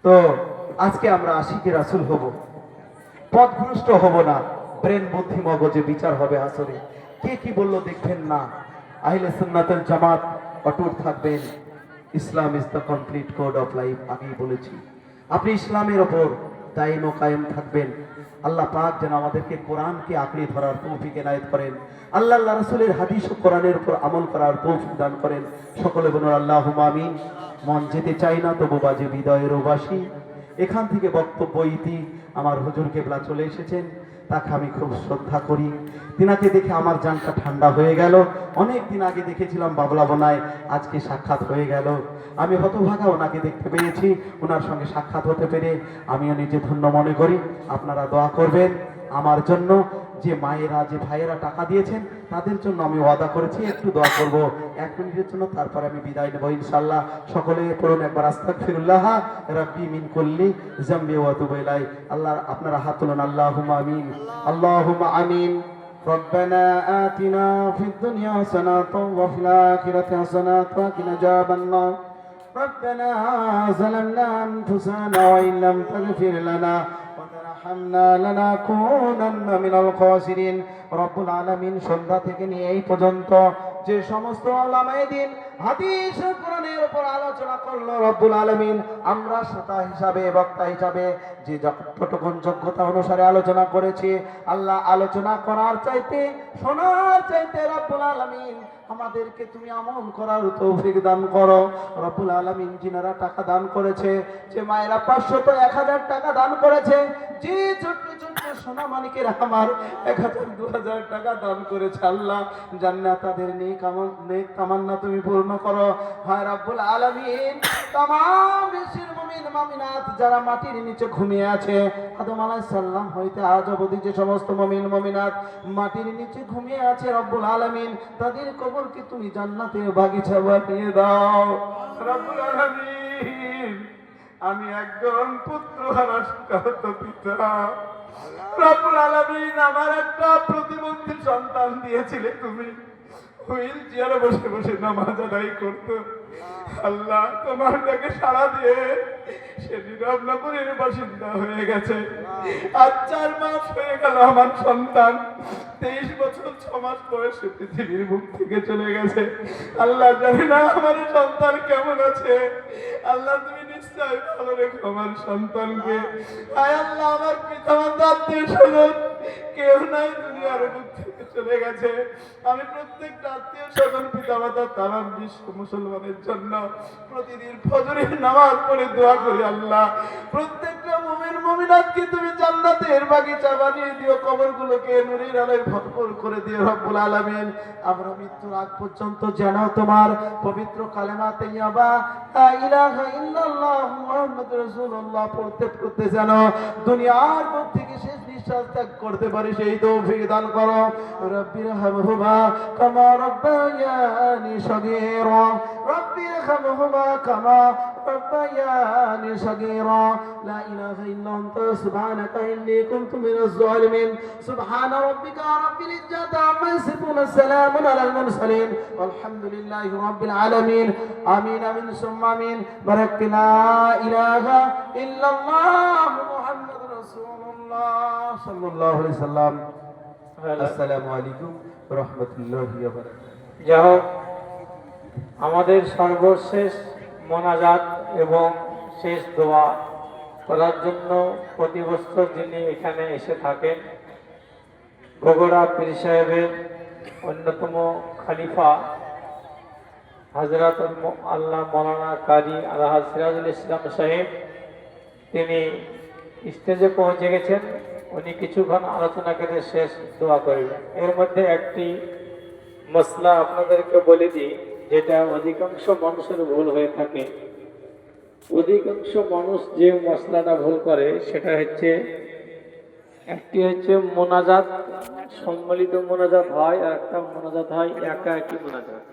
তো আজকে আমরা আশিকে রাসূল হব, পথভ্রষ্ট হব না, ব্রেন বুদ্ধি মগজে বিচার হবে আসরে। কে কি বললো দেখবেন না, আহলে সুন্নাতুল জামাত অটুট থাকবেন। Islam is the complete code of life, আগেই বলেছি। আপনি ইসলামের ওপর দায়িম ও কায়েম থাকবেন। আল্লাহ পাক যেন আমাদেরকে কোরআনকে আঁকড়ে ধরার তৌফিক এনায়েত করেন। আল্লাহ রাসূলের হাদিস ও কোরআনের উপর আমল করার তৌফিক দান করেন। সকলে বলুন আল্লাহুম্মা আমিন। মন যেতে চাই না তবু বাজে হৃদয়ের বাসি। এখান থেকে বক্তব্য ইতি আমার হুজুর কেবলা চলে এসেছেন, তাকে আমি খুব শ্রদ্ধা করি। তিনাকে দেখে আমার জানটা ঠান্ডা হয়ে গেল। অনেক দিন আগে দেখেছিলাম বাবলা বনায়, আজকে সাক্ষাৎ হয়ে গেল। আমি হতভাগা ওনাকে দেখতে পেয়েছি, ওনার সঙ্গে সাক্ষাৎ হতে পেরে আমিও নিজে ধন্য মনে করি। আপনারা দোয়া করবেন আমার জন্য। যে মায়েরা, যে ভাইয়েরা টাকা দিয়েছেন তাদের জন্য আমি ওয়াদা করেছি একটু দোয়া করব 1 মিনিটের জন্য, তারপরে আমি বিদায় নেব ইনশাআল্লাহ। সকলে পড়ুন একবার আস্তাগফিরুল্লাহ রাব্বি মিন কুল্লি যামবি ওয়া তুবু ইলাই। আল্লাহ, আপনারা হাত তুলুন, আল্লাহুম্মা আমিন, আল্লাহুম্মা আমিন। ربنا آتنا في الدنيا حسنة وفي الآخرة حسنة وقنا عذاب النار ربنا ظلمنا أنفسنا وإن لم تغفر لنا وترحمنا لنكونن من الخاسرين। রব্বুল আলামিন সন্ধ্যা থেকে নিয়ে এই পর্যন্ত যে সমস্ত উলামায়ে দ্বীন হাদিস ও কোরআনের উপর আলোচনা করলো, রব্বুল আলামিন আমরা শ্রোতা হিসাবে, বক্তা হিসাবে যে যতটুকু যোগ্যতা অনুসারে আলোচনা করেছি, আল্লাহ আলোচনা করার চাইতে, শোনার চাইতে রব্বুল আলামিন আমাদেরকে তুমি আমল করার তৌফিক দান করো। রব্বুল আলামিন যিনারা টাকা দান করেছে, যে মায়েরা 500 তো 1000 টাকা দান করেছে, যে ছোট্ট ছোট্ট সোনা মানিকের আমার 1000 2000 টাকা দান করেছে, আল্লাহ জান্নাত তাদের নেক তামান্না তুমি পূর্ণ করো। হায় রব্বুল আলামিন तमाम বিশ্বের মুমিন মুমিনাত যারা মাটির নিচে ঘুমিয়ে আছে, আদম আলাইহিস সালাম হইতে আজ অবধি যে সমস্ত মুমিন মুমিনাত মাটির নিচে ঘুমিয়ে আছে, রব্বুল আলামিন তাদের কবরকে তুমি জান্নাতের বাগিচা বানিয়ে দাও। রব্বুল আলামিন আমি একজন পুত্রহারা শোকাহত পিতা, রব্বুল আলামিন আমার একটা প্রতিবন্ধী সন্তান দিয়েছিলে তুমি, হুইল চেয়ারে বসে বসে নামাজ আদায় করতো। আল্লাহ তোমার ডাকে সাড়া দিয়ে সে নীরবনগরের বাসিন্দা হয়ে গেছে। আজ 4 মাস হয়ে গেল আমার সন্তান 23 বছর 6 মাস বয়সে পৃথিবীর বুক থেকে চলে গেছে। আল্লাহ জানি না আমার সন্তান কেমন আছে, আল্লাহ তুমি নিশ্চয় ভালো রেখো আমার সন্তানকে। আয় আল্লাহ আমার পিতা মাতা আত্মীয় স্বজন কেউ নাই, দুনিয়ার বুক থেকে চলে গেছে। আমি প্রত্যেকটা আত্মীয় স্বজন পিতা মাতা তামাম বিশ্ব মুসলমানের জন্য প্রতিদিন ফজরের নামাজ পড়ে দোয়া করি, আল্লাহ প্রত্যেকটা মুমিন মুমিনাতকে তুমি জান্নাতের বাগিচা বানিয়ে দিও, কবরগুলোকে নূরের আলোয় ভরপুর করে দিও রব্বুল আলামিন। আমরা মৃত্যুর আগ পর্যন্ত যেন তোমার পবিত্র কালেমা তাইয়্যিবা লা ইলাহা ইল্লাল্লাহ মুহাম্মাদুর রাসূলুল্লাহ পড়তে পড়তে যেন দুনিয়ার বুক থেকে শেষ নিঃশ্বাস ত্যাগ করতে পারি, সেই তৌফিক দান করো। রব্বির হামহুমা কামা রব্বায়ানি সগীরা, রব্বির হামহুমা কামা ربياني صغيرا لا إله إلا أنت سبحانك إني كنت من الظالمين سبحان ربك رب العزة عما يصفون السلام على المرسلين والحمد لله رب العالمين آمين آمين ثم آمين برك لا إله إلا الله محمد رسول الله صلى الله عليه وسلم السلام عليكم ورحمة الله وبركاته। যাই হোক, আমাদের সর্বশেষ মোনাজাত এবং শেষ দোয়া করার জন্য প্রতি বছর যিনি এখানে এসে থাকেন, বগুড়া পীর সাহেবের অন্যতম খলিফা হযরত আল্লাহ মৌলানা কারি আলহাজ সিরাজুল ইসলাম সাহেব, তিনি স্টেজে পৌঁছে গেছেন। উনি কিছুক্ষণ আলোচনা করে শেষ দোয়া করবেন। এর মধ্যে একটি মসলা আপনাদেরকে বলে দিই, যেটা অধিকাংশ মানুষের ভুল হয়ে থাকে। অধিকাংশ মানুষ যে মশলাটা ভুল করে সেটা হচ্ছে, একটি হচ্ছে মোনাজাত, সম্মিলিত মোনাজাত হয়, আর একটা মোনাজাত হয় একা একই মোনাজাত।